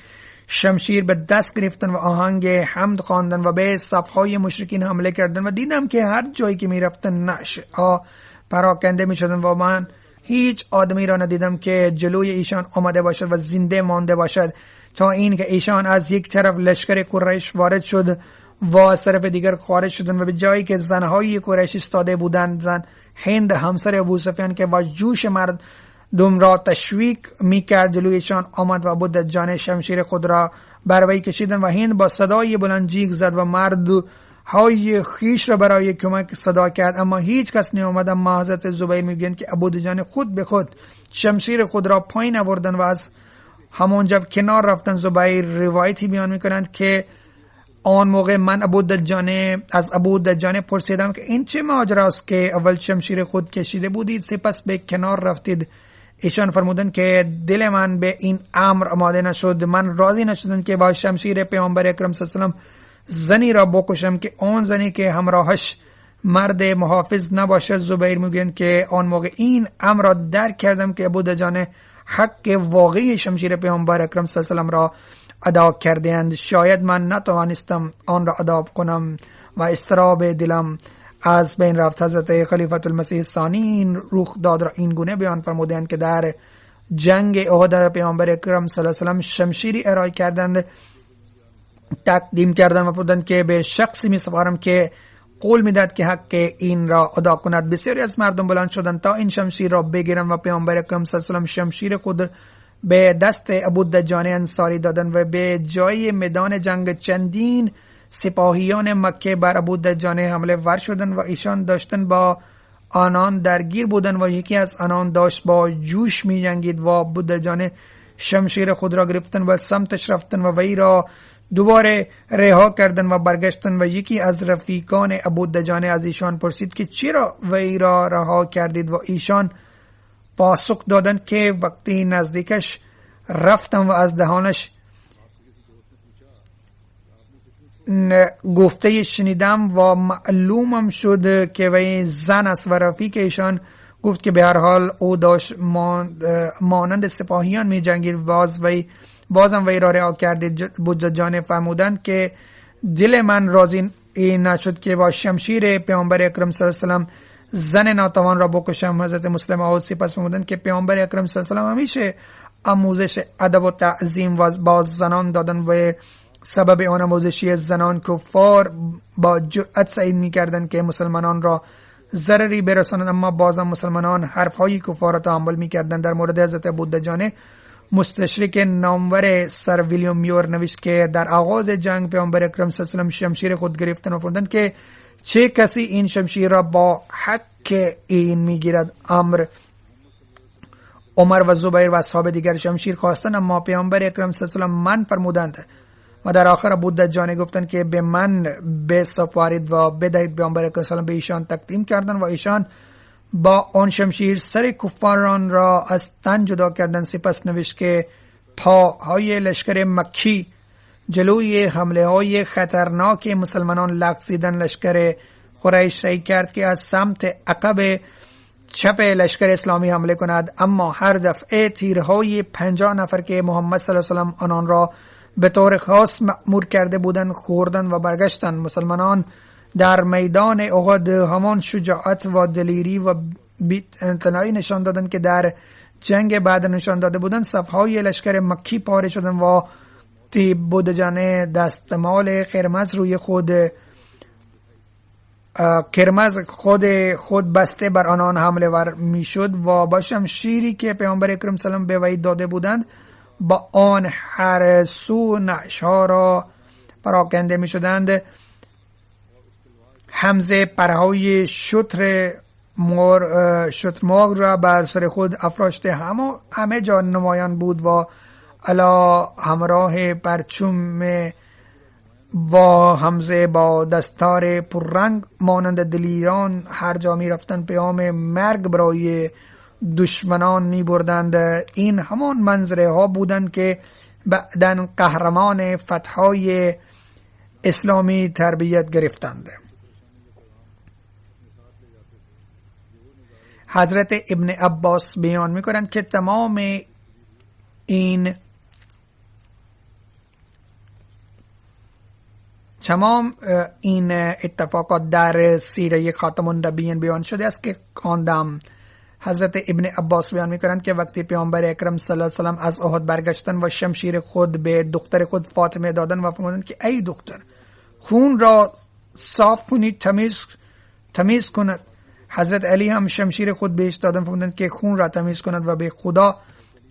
Speaker 2: شمشیر به دست گرفتن و آهنگ حمد خواندن و به صفهای مشرکین حمله کردن و دیدم که هر جایی که میرفتن نعش‌ها پراکنده میشدن و من هیچ آدمی را ندیدم که جلوی ایشان آمده باشد و زنده مانده باشد، تا این که ایشان از یک طرف لشکر قریش وارد شد و از طرف دیگر خارج شدند و به جایی که زنهای قریش ایستاده بودند، زن هند همسر ابو سفیان که با جوش مردم را تشویق میکرد جلویشان آمد و ابو دجانه شمشیر خود را بر وی کشیدند و هند با صدای بلند جیغ زد و مردهای خیش را برای کمک صدا کرد، اما هیچ کس نیامد. اما حضرت زبیر میگویند که ابو دجانه خود به خود شمشیر خود را پایین آوردند و از همانجا کنار رفتند. زبیر روایتی بیان میکنند که آن موقع من از ابو دجانه پرسیدم که این چه ماجراست که اول شمشیر خود کشیده بودید سپس به کنار رفتید؟ ایشان فرمودند که دل من به این امر آماده نشد، من راضی نشدم که با شمشیر پیامبر اکرم صلی الله علیه و زنی را بکشم که آن زنی که همراهش مرد محافظ نباشد. زبیر میگویند که آن موقع این امر را درک کردم که ابو دجانه حق واقعی شمشیر پیامبر اکرم صلی الله علیه و را ادا کرده اند. شاید من نتوانستم آن را ادا کنم و اضطراب دلم از بین رفت. حضرت خلیفة المسیح ثانی این رخ داد را این گونه بیان فرمودند که در جنگ احد پیامبر اکرم صلی الله علیه و شمشیری ارائه کردند، تقدیم کردند و فرمودند که به شخصی می سپارم که قول میداد که حق این را ادا کند. بسیاری از مردم بلند شدند تا این شمشیر را بگیرند و پیامبر اکرم صلی الله علیه و شمشیر خود به دست ابو دجانه انصاری دادند و به جای میدان جنگ چندین سپاهیان مکه بر ابو دجانه حمله ور شدند و ایشان داشتن با آنان درگیر بودند و یکی از آنان داشت با جوش می جنگید و ابو دجانه شمشیر خود را گرفتند و سمتش رفتند و وی را دوباره رها کردند و برگشتند و یکی از رفیقان ابو دجانه از ایشان پرسید که چرا وی را رها کردید و ایشان پاسخ دادند که وقتی نزدیکش رفتم و از دهانش گفته شنیدم و معلومم شد که وی زن است و رفیق ایشان گفت که به هر حال او داشت مانند سپاهیان می جنگید. بازم وی را رها کردید. ابو دجانه فرمودند که دل من راضی نشد که با شمشیر پیامبر اکرم صلی الله علیه و زن ناتوان را بکشم. حضرت مسلم عود سپس فرمودند که پیامبر اکرم صلی الله علیه و همیشه آموزش ادب و تعظیم و باز زنان دادن و سبب آن آموزشی زنان کفار با جرأت سعی می‌کردند که مسلمانان را ضرری برسانند، اما بازم مسلمانان حرفهای کفار را تحمل می‌کردند. در مورد حضرت ابو دجانه مستشرق نامور سر ویلیام میور نوشت که در آغاز جنگ پیامبر اکرم صلی الله علیه و شمشیر خود گرفتند و فرمودند که چه کسی این شمشیر را با حق این میگیرد. امر عمر و زبیر و اصحاب دیگر شمشیر خواستند، اما پیامبر اکرم صلی الله علیه و من فرمودند و در آخر ابو دجانه گفتند که به من بسپارید و بدهید. پیامبر اکرم صلی الله علیه و به ایشان تقدیم کردند و ایشان با آن شمشیر سر کفاران را از تن جدا کردند. سپس نوشت که پاهای لشکر مکی جلوی حمله های خطرناک مسلمانان لغزیدن. لشکر قریش سعی کرد که از سمت عقب چپ لشکر اسلامی حمله کند، اما هر دفعه تیرهای 50 نفر که محمد صلی الله علیه و سلم آنان را به طور خاص مأمور کرده بودند خوردند و برگشتند. مسلمانان در میدان احد همان شجاعت و دلیری و بی‌اعتنایی نشان دادند که در جنگ بعد نشان داده بودند. صفهای لشکر مکی پاره شدند و ابو دجانه دستمال قرمز روی خود بسته بر آنان حمله ور می شد و با شمشیری که پیامبر اکرم صلی الله علیه و به وی داده بودند با آن هر سو نعشها را پراکنده می شدند. حمزه پرهای شتر مرغ را بر سر خود افراشته همه جا نمایان بود و علا همراه پرچم و حمزه با دستار پررنگ مانند دلیران هر جا می رفتند پیام مرگ برای دشمنان می بردند. این همان منظره ها بودند که بعداً قهرمان فتحهای اسلامی تربیت گرفتند. حضرت ابن عباس بیان می کنند که تمام این اتفاقات در سیره خاتم النبیین بیان شده است که خواندم. حضرت ابن عباس بیان می‌کنند که وقتی پیامبر اکرم صلی الله علیه و سلم از احد برگشتند و شمشیر خود به دختر خود فاطمه دادند و فرمودند که ای دختر، خون را صاف کنید، تمیز کند. حضرت علی هم شمشیر خود بهش دادند، فرمودند که خون را تمیز کند و به خدا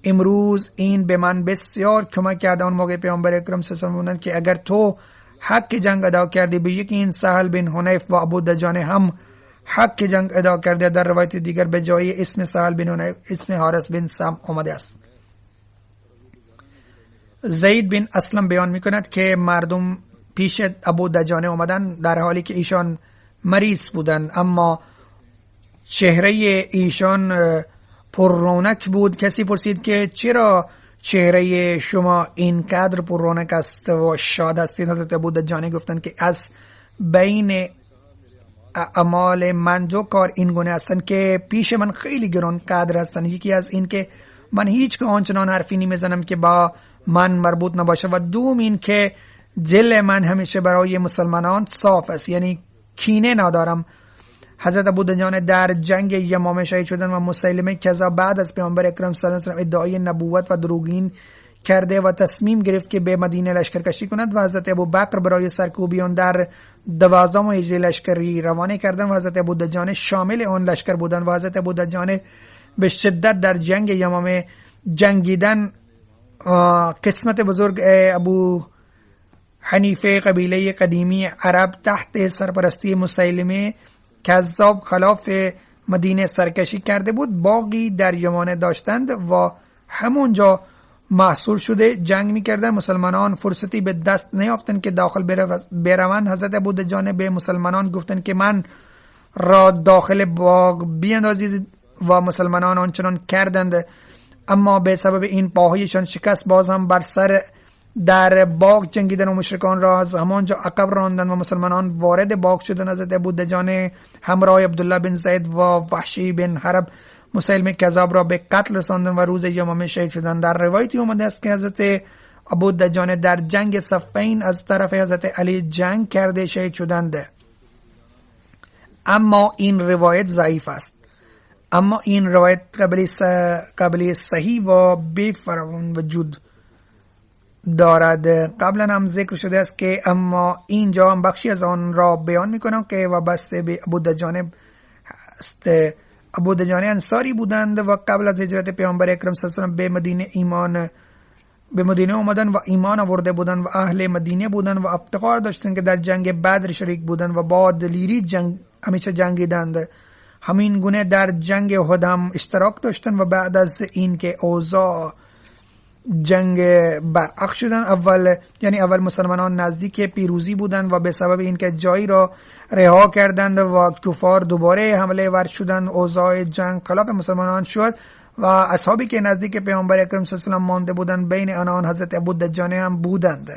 Speaker 2: امروز این به من بسیار کمک کرد. آن موقع پیامبر اکرم صلی الله علیه و سلم فرمودند که اگر تو حق جنگ ادا کردی، به یکی این سهل بن حنیف و ابو دجانه هم حق جنگ ادا کرده. در روایت دیگر به جای اسم سهل بن حنیف اسم حارث بن سم آمده است. زید بن اسلم بیان میکند که مردم پیش ابو دجانه آمدند در حالی که ایشان مریض بودند، اما چهره ایشان پر رونق بود. کسی پرسید که چرا چهره شما اینقدر پر رونق است و شاد هستید؟ حضرت ابو دجانه گفتند که از بین اعمال من دو کار این گونه هستند که پیش من خیلی گران قدر هستند. یکی از این که من هیچ که آنچنان حرفی نمیزنم که با من مربوط نباشه، و دوم این که دل من همیشه برای مسلمانان صاف است، یعنی کینه ندارم. حضرت ابو دجانه در جنگ یمامه شهید شدند و مسیلمه کذاب بعد از پیامبر اکرم صلی الله علیه و سلم ادعای نبوت و دروغین کرده و تصمیم گرفت که به مدینه لشکرکشی کند و حضرت ابوبکر برای سرکوبی آن در 12 هجری لشکری روانه کردند و حضرت ابو دجانه شامل آن لشکر بودند و حضرت ابو دجانه به شدت در جنگ یمامه جنگیدن. قسمت بزرگ ابو حنیفه قبیله قدیمی عرب تحت سرپرستی مسیلمه کذاب خلاف مدینه سرکشی کرده بود، باقی در یمانه داشتند و همونجا محصور شده جنگ می‌کردند. مسلمانان فرصتی به دست نیافتند که داخل بروند. حضرت ابو دجانه به مسلمانان گفتند که من را داخل باغ بیاندازید و مسلمانان آنچنان کردند، اما به سبب این پاهایشان شکست باز هم بر سر در باغ جنگیدن و مشرکان را از همانجا عقب راندند و مسلمانان وارد باغ شدند. حضرت ابو دجانه همراه عبدالله بن زید و وحشی بن حرب مسیلمه کذاب را به قتل رساندند و روز یمامه شهید شدند. در روایتی اومده است که حضرت ابو دجانه در جنگ صفین از طرف حضرت علی جنگ کرده شهید شدند، اما این روایت ضعیف است. اما این روایت قبلی صحیح و بی‌فراوان وجود دارد. قبلا هم ذکر شده است که اما اینجا هم بخشی از آن را بیان میکنم که وابسته به ابو دجانه است. ابو دجانه انصاری بودند و قبل از هجرت پیامبر اکرم صلی الله علیه و سلم به مدینه آمدن و ایمان آورده بودند و اهل مدینه بودند و افتخار داشتند که در جنگ بدر شریک بودند و با دلیری همیشه جنگیدند. همین گونه در جنگ احد هم اشتراک داشتن و بعد از این که اوضاع جنگ برعکس شدن، اول مسلمانان نزدیک پیروزی بودند و به سبب اینکه جایی را رها کردند و کفار دوباره حمله ور شدند، اوضاع جنگ خلاف مسلمانان شد و اصحابی که نزدیک پیامبر اکرم صلی الله علیه و آله مانده بودند بین آنان حضرت ابو دجانه هم بودند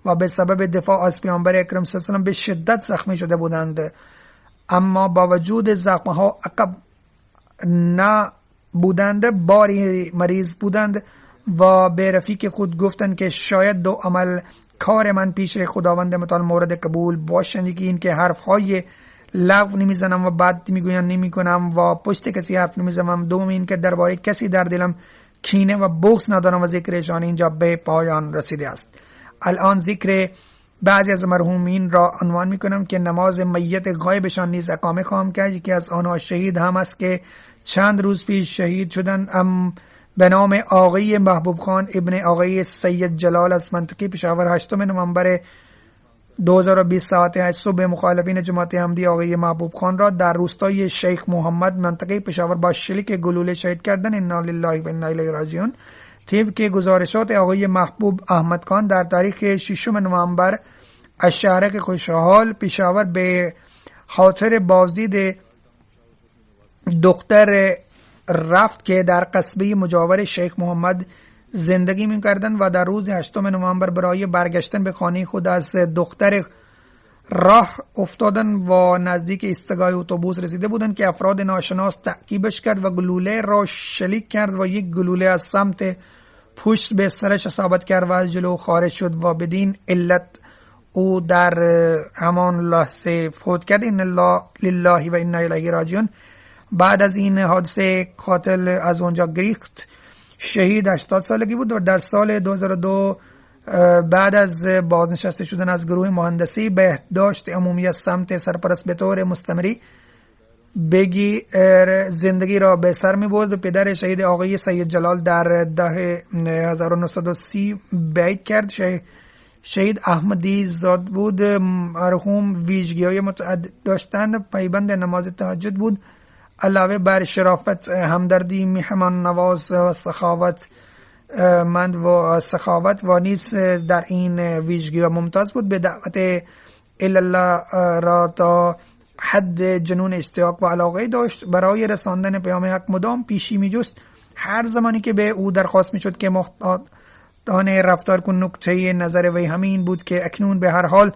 Speaker 2: و به سبب دفاع از پیامبر اکرم صلی الله علیه و آله به شدت زخمی شده بودند، اما با وجود زخمها عقب نه بودند، باری مریض بودند و به رفیق خود گفتند که شاید دو عمل کار من پیش خداوند متعال مورد قبول باشند، که این که حرفهای لغو نمیزنم و بعد میگویم نمیکنم و پشت کسی حرف نمیزنم، دوم این که درباره کسی در دلم کینه و بغض ندارم و ذکرشان اینجا به پایان رسیده است. الان ذکر بعضی از مرحومین را عنوان میکنم که نماز میت غایبشان نیز اقامه خواهم کرد. یکی از آنها شهید هم است که چند روز پیش شهید شدند، به نام آقای محبوب خان ابن آقای سید جلال از منطقه پشاور. 8 نوامبر 2020 ساعت 8 صبح مخالفین جماعت احمدی آقای محبوب خان را در روستای شیخ محمد منطقه پشاور با شلیک گلوله شهید کردند. انا لله و انا الیه راجعون. طبق گزارشات آقای محبوب احمد خان در تاریخ 6 نوامبر از شهرک خوشحال پشاور به خاطر بازدید دختر رفت که در قصبه مجاور شیخ محمد زندگی می‌کردند و در روز 8 نوامبر برای برگشتن به خانه خود از دختر راه افتادند و نزدیک ایستگاه اتوبوس رسیده بودند که افراد ناشناس تعقیبش کرد و گلوله را شلیک کرد و یک گلوله از سمت پشت به سرش اصابت کرد و از جلو خارج شد و بدین علت او در همان لحظه فوت کرد. ان الله لله و انا الیه راجعون. بعد از این حادثه قاتل از اونجا گریخت. شهید 80 سالگی بود و در سال 2002 بعد از بازنشسته شدن از گروه مهندسی بهداشت عمومی از سمت سرپرست به طور مستمری بگی زندگی را به سر می برد و پدر شهید آقای سید جلال در دهه 1930 بیعت کرد. شهید احمدی زاد بود. مرحوم ویژگی‌های متعدد داشتند. پایبند نماز تهجد بود، علاوه بر شرافت، همدردی، مهمان نواز و سخاوت و نیز در این ویژگی ممتاز بود. به دعوت الله را تا حد جنون اشتیاق و علاقه داشت. برای رساندن پیام حق مدام پیشی می جست. هر زمانی که به او درخواست می شد که محتاطانه رفتار کن، نکته نظر وی همین بود که اکنون به هر حال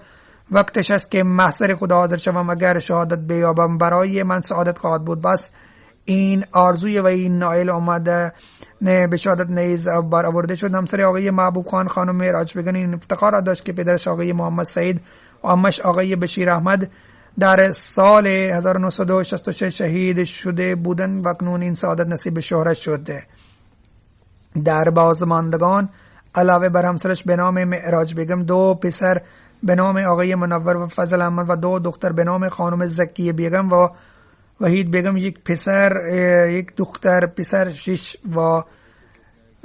Speaker 2: وقتش است که محضر خدا حاضر شوم، اگر شهادت بیابم برای من سعادت خواهد بود. بس این آرزوی و این نائل آمده به شهادت نیز برآورده شد. همسر آقای محبوب خان خانم معراج بیگم این افتخار را داشت که پدرش آقای محمد سعید و عمش آقای بشیر احمد در سال 1966 شهید شده بودند و اکنون این سعادت نصیب شهرت شده. در بازماندگان علاوه بر همسرش به نام معراج بیگم 2 پسر به نام آقای منور و فضل احمد و 2 دختر به نام خانم زکیه بیگم و وحید بیگم، یک دختر پسر 6 و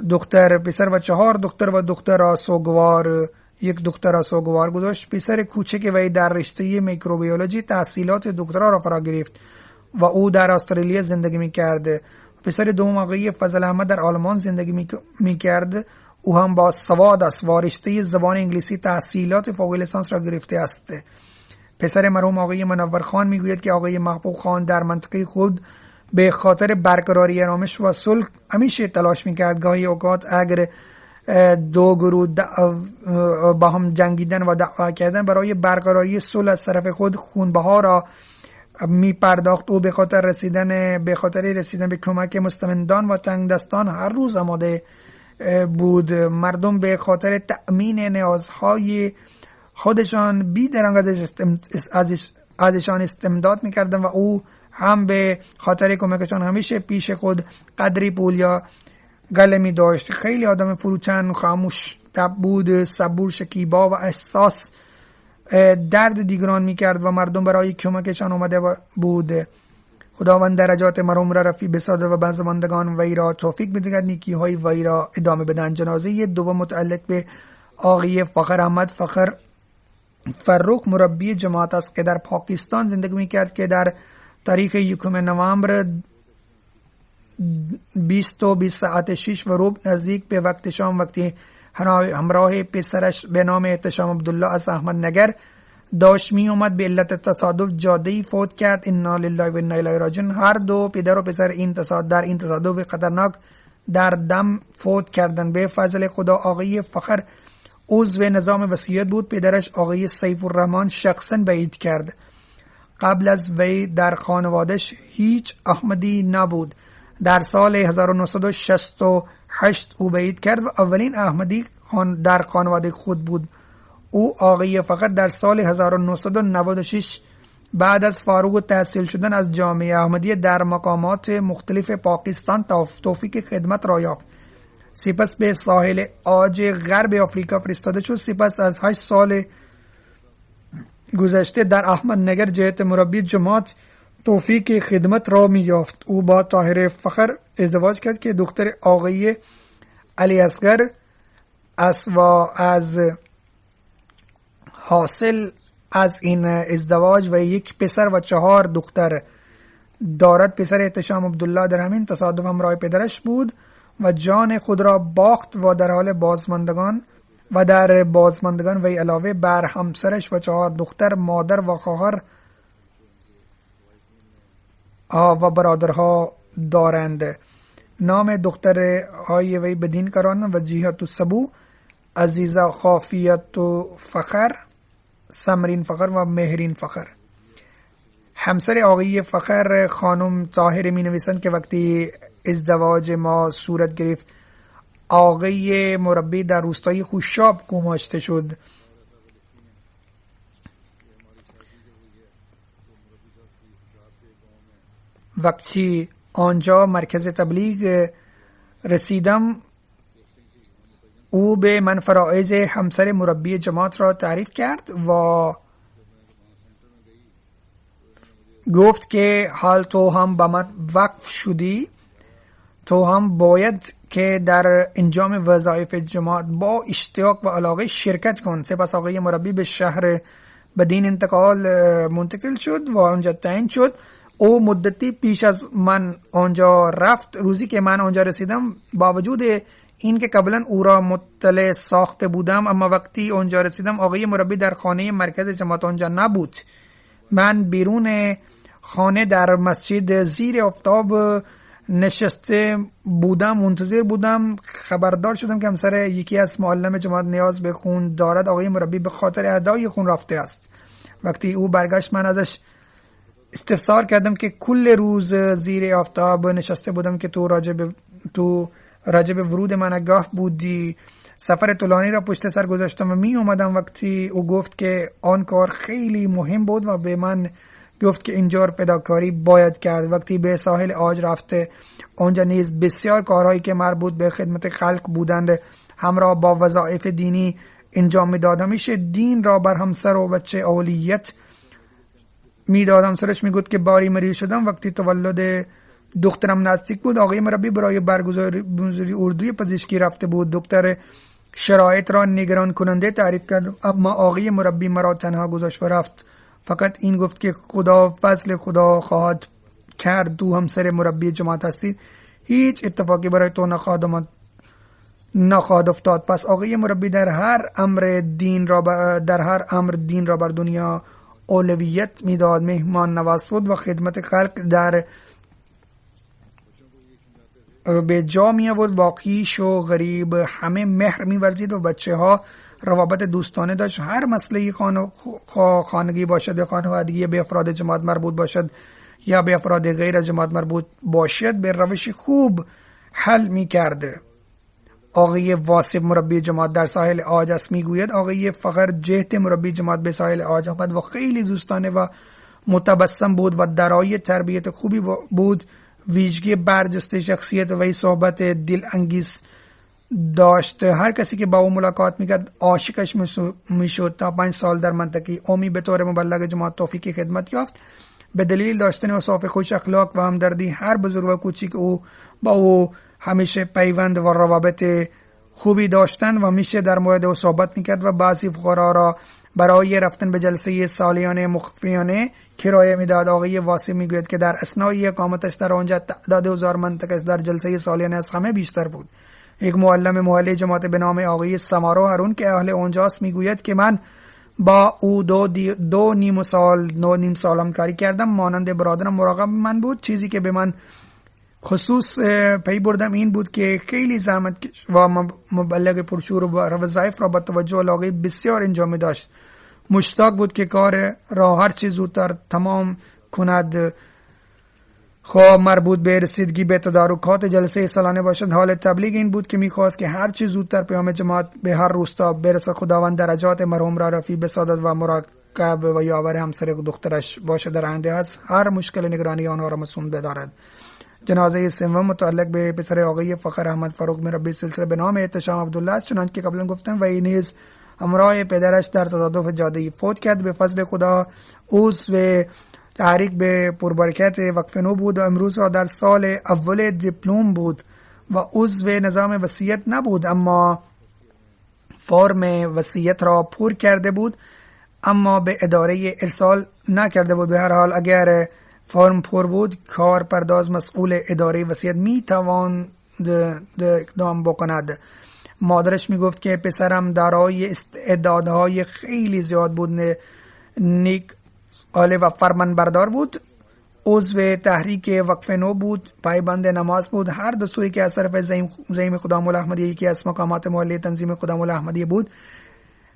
Speaker 2: دختر پسر و 4 دختر و دختر سوگوار، یک دختر سوگوار گذاشت. پسر کوچک وی در رشته میکروبیولوژی تحصیلات دکترا را فرا گرفت و او در استرالیا زندگی می‌کرد. پسر دوم آقای فضل احمد در آلمان زندگی می‌کرد. او هم با سواد است و رشته زبان انگلیسی تحصیلات فوق لیسانس را گرفته است. پسر مرحوم آقای منور خان میگوید که آقای محبوب خان در منطقه خود به خاطر برقراری آرامش و صلح همیشه تلاش میکرد. گاهی اوقات اگر 2 گروه با هم جنگیدن و دعوا کردن، برای برقراری صلح از طرف خود خونبها را می پرداخت. او به خاطر رسیدن به کمک مستمندان و تنگ دستان هر روز آماده بود. مردم به خاطر تأمین نیازهای خودشان بی‌درنگ ازشان استمداد میکردن و او هم به خاطر کمکشان همیشه پیش خود قدری پول یا گله می داشت. خیلی آدم فروتن، خاموش بود، صبور، شکیبا و احساس درد دیگران میکرد و مردم برای کمکشان آمده بود. خداوند درجات مرحوم را رفیع بسازد و بازماندگان وی را توفیق بدهد نیکی های وی را ادامه بدن. جنازه دوم متعلق به آقای فخر احمد فروخ مربی جماعت است که در پاکستان زندگی میکرد که در تاریخ 1 نوامبر 20:26 و ربع نزدیک به وقت شام، وقتی همراه پسرش به نام احتشام عبدالله از احمدنگر داشت می اومد، به علت تصادف جاده‌ای فوت کرد. انا لله و انا الیه راجعون. هر دو پدر و پسر در این تصادف خطرناک در دم فوت کردند. به فضل خدا آقای فخر عضو نظام وصیت بود. پدرش آقای سیف الرحمن شخصا بیعت کرد. قبل از وی در خانوادش هیچ احمدی نبود. در سال 1968 او بیعت کرد و اولین احمدی در خانواده خود بود. او آقای فخر در سال 1996 بعد از فارغ تحصیل شدن از جامعه احمدیه در مقامات مختلف پاکستان توفیق خدمت را یافت. سپس به ساحل عاج غرب آفریقا فرستاده شد. سپس از 8 سال گذشته در احمدنگر جهت مربی جماعت توفیق خدمت را می یافت. او با طاهره فخر ازدواج کرد که دختر آقای علی اصغر است و از حاصل از این ازدواج و یک پسر و 4 دختر دارد. پسر احتشام عبدالله در همین تصادف همراه پدرش بود و جان خود را باخت و در بازماندگان وی علاوه بر همسرش و 4 دختر مادر و خواهر و برادرها دارند. نام دختر های وی بدین قرار وجیهت السبو، عزیزه خافیت فخر، سمرین فخر و مهرین فخر. همسر آقای فخر خانم طاهره می نویسند که وقتی ازدواج ما صورت گرفت آقای مربی در روستای خوشاب گماشته شد. وقتی آنجا مرکز تبلیغ رسیدم او به من فرائض همسر مربی جماعت را تعریف کرد و گفت که حال تو هم به من وقف شدی، تو هم باید که در انجام وظایف جماعت با اشتیاق و علاقه شرکت کن. سپس آقای مربی به شهر بدین منتقل شد و آنجا تعیین شد. او مدتی پیش از من آنجا رفت. روزی که من آنجا رسیدم با وجود این که قبلا او را مطلع ساخته بودم، اما وقتی آنجا رسیدم آقای مربی در خانه مرکز جماعت آنجا نبود. من بیرون خانه در مسجد زیر آفتاب نشسته بودم، منتظر بودم. خبردار شدم که همسر یکی از معلم جماعت نیاز به خون دارد. آقای مربی به خاطر ادای خون رفته است. وقتی او برگشت من ازش استفسار کردم که کل روز زیر آفتاب نشسته بودم که تو راجب ورود من آگاه بودی. سفر طولانی را پشت سر گذاشتم و می اومدم. وقتی او گفت که آن کار خیلی مهم بود و به من گفت که اینجا فداکاری باید کرد. وقتی به ساحل عاج رفته آنجا نیز بسیار کارهایی که مربوط به خدمت خلق بودند همراه با وظایف دینی انجام میداد. همیشه دین را بر همسر و بچه اولیت میداد. همسرش میگفت که باری مریض شدم. وقتی تولد دخترم نزدیک بود آقای مربی برای برگزاری اردوی پزشکی رفته بود. دکتر شرایط را نگران کننده تعریف کرد، اما آقای مربی مرا تنها گذاشت و رفت. فقط این گفت که خدا فضل خدا خواهد کرد، تو همسر مربی جماعت هستی، هیچ اتفاقی برای تو نخواهد افتاد. پس آقای مربی در هر امر دین را بر دنیا اولویت میداد. مهمان نواز بود و خدمت خلق در به جا می آورد. واقعیش و غریب همه مهر می ورزید و بچه ها روابط دوستانه داشت. هر مسئله خانگی باشد یا خانوادگی به افراد جماعت مربوط باشد یا به افراد غیر جماعت مربوط باشد به روش خوب حل می کرده. آقای واصف مربی جماعت در ساحل عاج است میگوید آقای فخر جهت مربی جماعت به ساحل عاج آمد و خیلی دوستانه و متبسم بود و درای تربیت خوبی بود. ویژگی برجسته شخصیت و صحبت دل انگیز داشت. هر کسی که با او ملاقات میکرد عاشقش میشد. تا 5 سال در منطقه اومی به طور مبلغ جماعت توفیق خدمت یافت. به دلیل داشتن اوصاف خوش اخلاق و همدردی هر بزرگ و کوچک او با او همیشه پیوند و روابط خوبی داشتند و همیشه در مورد او صحبت میکرد و بعضی فقرا را برای رفتن به جلسه سالیانه مخفیانه کرایه میداد. آقای واسی میگوید که در اثنای اقامتش در آنجا تعداد حضار منطقه در جلسه سالیانه از همه بیشتر بود. یک معلم محلی جماعت به نام آقای سمارو هارون که اهل اونجاست میگوید که من با او دو نیم سال همکاری کردم. مانند برادرم مراقب من بود. چیزی که به من خصوص پی بردم این بود که خیلی زحمتکش و مبلغ پرشور و وظایف را با توجه و علاقه بسیار انجام داشت. مشتاق بود که کار را هر چیز زودتر تمام کند. خواه مربوط به رسیدگی به تدارکات جلسه سالانه باشد. حال تبلیغ این بود که میخواست که هر چیز زودتر پیام جماعت به هر روستا برسه. خداوند درجات مرحوم را رفیع بسازد و مراقب و یاور همسر دخترش باشه در آینده از هر مشکل نگرانی آنها را مسئول بدارد. جنازه سوم متعلق به پسر آقای فخر احمد فاروق مربی سلسله به نام احتشام عبدالله، چنانکه که قبلا گفتم، و این نیز همراه پدرش در تصادف جاده‌ای فوت کرد. به فضل خدا عضو تحریک به پربرکت وقف نو بود و امروز را در سال اول دیپلم بود و عضو نظام وصیت نبود، اما فرم وصیت را پر کرده بود اما به اداره ارسال نکرده بود. به هر حال اگر فرم پر بود، کار پرداز مسئول اداره وصیت می تواند اقدام بکند. مادرش می گفت که پسرم دارای استعدادهای خیلی زیاد بود، نیک عالی و فرمانبردار بود. عضو تحریک وقف نو بود، پایبند نماز بود. هر دستوری که از طرف زعیم خدام الاحمدی، یکی از مقامات محلی تنظیم خدام الاحمدی بود،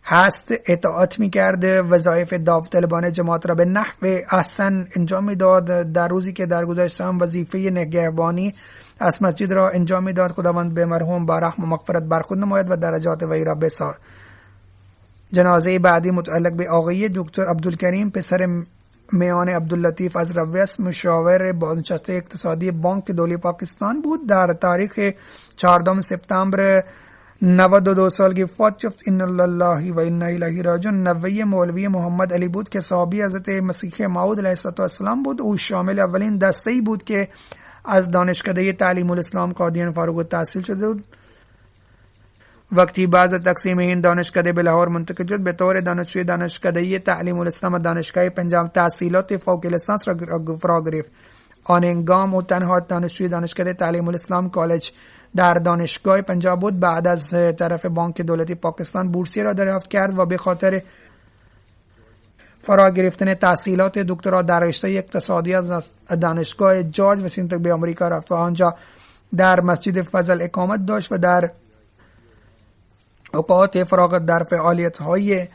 Speaker 2: هست اطاعت میکرد. وظایف داوطلبانه جماعت را به نحو احسن انجام میداد. در روزی که در گذشته هم وظیفه نگهبانی از مسجد را انجام میداد. خداوند به مرحوم با رحم و مغفرت برخورد نماید و درجات وی را بسازد. جنازه بعدی متعلق به آقای دکتر عبدالکریم پسر میان عبداللطیف از رویس، مشاور بازنشسته اقتصادی بانک دولتی پاکستان بود. در تاریخ 14 سپتامبر 92 سالگی فوت شد. ان الله و انا الیه راجعون. نوه مولوی محمد علی بود که صحابی حضرت مسیح موعود علیه السلام بود. او شامل اولین دسته‌ای بود که از دانشکده تعلیم الاسلام قادیان فارغ التحصیل شده بود. وقتی بعد از تقسیم این دانشکده به لاهور منتقل شد، به طور دانشجوی دانشکده تعلیم الاسلام و دانشگاه پنجاب تحصیلات فوق لیسانس را فرا گرفت. آن هنگام او تنها دانشجوی دانشکده تعلیم الاسلام کالج در دانشگاه پنجاب بود. بعد از طرف بانک دولتی پاکستان بورسیه را دریافت کرد و به خاطر فرا گرفتن تحصیلات دکترا در رشته اقتصادی از دانشگاه جورج واشنگتن به آمریکا رفت و آنجا در مسجد فضل اقامت داشت و در اوقات فراغت در فعالیت‌های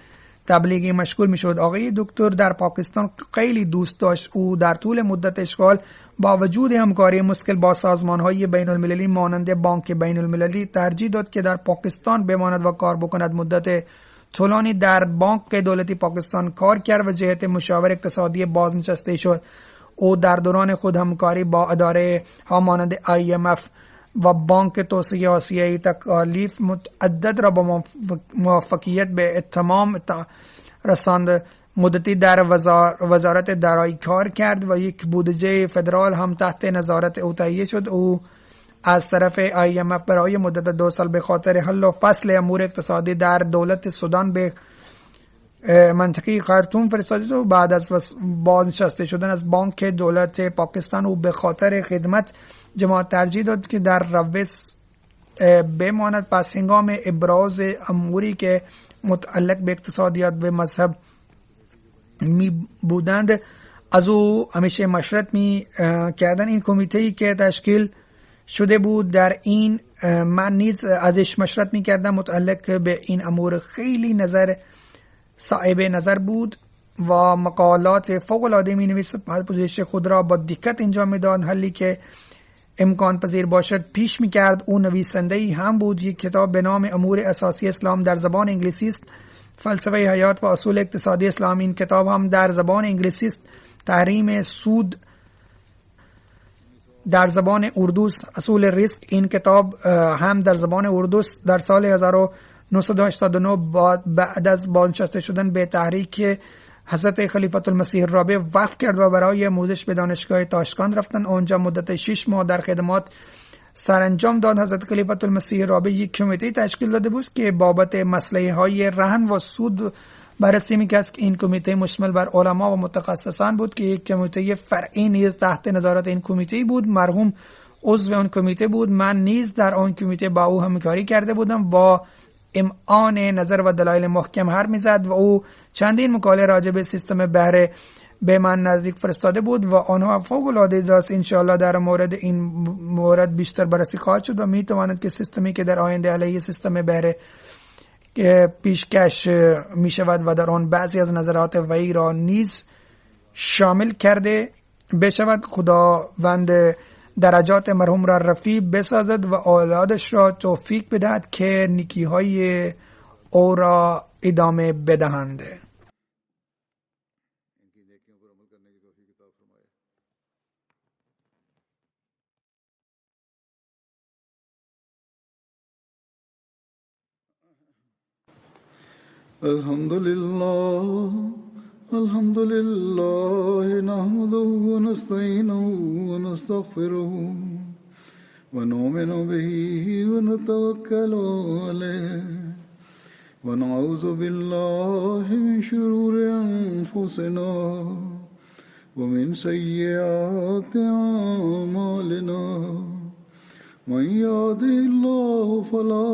Speaker 2: تبلیغی مشغول می‌شد. آقای دکتر در پاکستان خیلی دوست داشت. او در طول مدت اشغال با وجود همکاری مشکل با سازمان‌های بین‌المللی مانند بانک بین‌المللی ترجیح داد که در پاکستان بماند و کار بکند. مدت طولانی در بانک دولتی پاکستان کار کرد و جهت مشاور اقتصادی بازنشسته شد. او در دوران خود همکاری با اداره ها مانند IMF و بانک توسعه آسیایی تکالیف متعدد را با موفقیت به اتمام رساند. مدتی در وزارت دارایی کار کرد و یک بودجه فدرال هم تحت نظارت او تهیه شد. او از طرف IMF برای مدت 2 سال به خاطر حل و فصل امور اقتصادی در دولت سودان به منطقه خرطوم فرستاده شد. بعد از بازنشسته شدن از بانک دولت پاکستان، او به خاطر خدمت جماعت ترجیح داد که در روس بماند. پس هنگام ابراز اموری که متعلق به اقتصادیات و مذهب می بودند، از او همیشه مشورت می کردن. این کمیته‌ای که تشکیل شده بود، در این من نیز ازش مشورت می کردم. متعلق به این امور خیلی صاحب نظر بود و مقالات فوق العاده می نویسد. پوزش خود را با دقت انجام می داد. حلی که امکان پذیر باشد پیش می کرد. او نویسنده ای هم بود. یک کتاب به نام امور اساسی اسلام در زبان انگلیسی است. فلسفه حیات و اصول اقتصادی اسلام. این کتاب هم در زبان انگلیسی است. تحریم سود در زبان اردو است. اصول ریسک. این کتاب هم در زبان اردو است. در سال 1989 بعد از بازنشسته شدن به تحریک حضرت خلیفة المسیح الرابع وقف کرد و برای آموزش به دانشگاه تاشکند رفتن. آنجا مدت 6 ماه در خدمات سرانجام داد. حضرت خلیفة المسیح الرابع یک کمیته تشکیل داده بود که بابت مسئله های رهن و سود بررسی میکرد که این کمیته مشتمل بر علما و متخصصان بود که یک کمیته فرعی نیز تحت نظارت این کمیته بود. مرحوم عضو آن کمیته بود. من نیز در آن کمیته با او همکاری کرده بودم. با امعان نظر و دلایل محکم حرف میزد و او چندین مقاله راجع به سیستم بهره به من نزدیک فرستاده بود و آنها فوق العاده است. انشاءالله در مورد این مورد بیشتر بررسی خواهد شد و میتواند که سیستمی که در آینده علیه سیستم بهره پیشکش می شود و در آن بعضی از نظرات وی را نیز شامل کرده بشود. خداوند درجات مرحوم را رفیع بسازد و اولادش را توفیق بدهد که نیکی های او را ادامه بدهند.
Speaker 1: الحمد لله نحمده ونستعينه ونستغفره ونؤمن به ونتوكل عليه ونعوذ بالله من شرور أنفسنا ومن سيئات أعمالنا من يهده الله فلا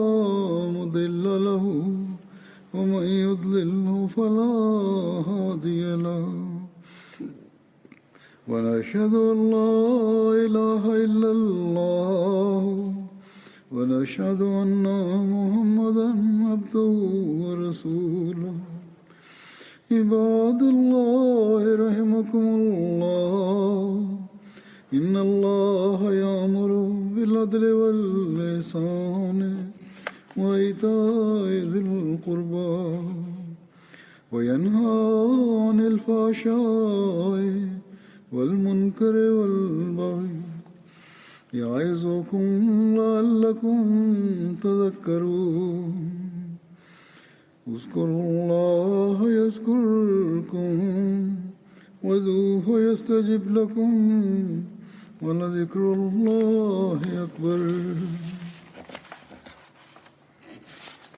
Speaker 1: مضل له ومن يضلله فلا هادي له ونشهد أن لا إله إلا الله ونشهد أن محمدا عبده ورسوله عباد الله رحمكم الله إن الله يأمر بالعدل والإحسان وإيتاء ذي القربى وينهى عن الفحشاء والمنكر والبغي يعظكم لعلكم تذكرون اذكروا الله يذكركم وادعوه يستجب لكم ولذكر الله أكبر.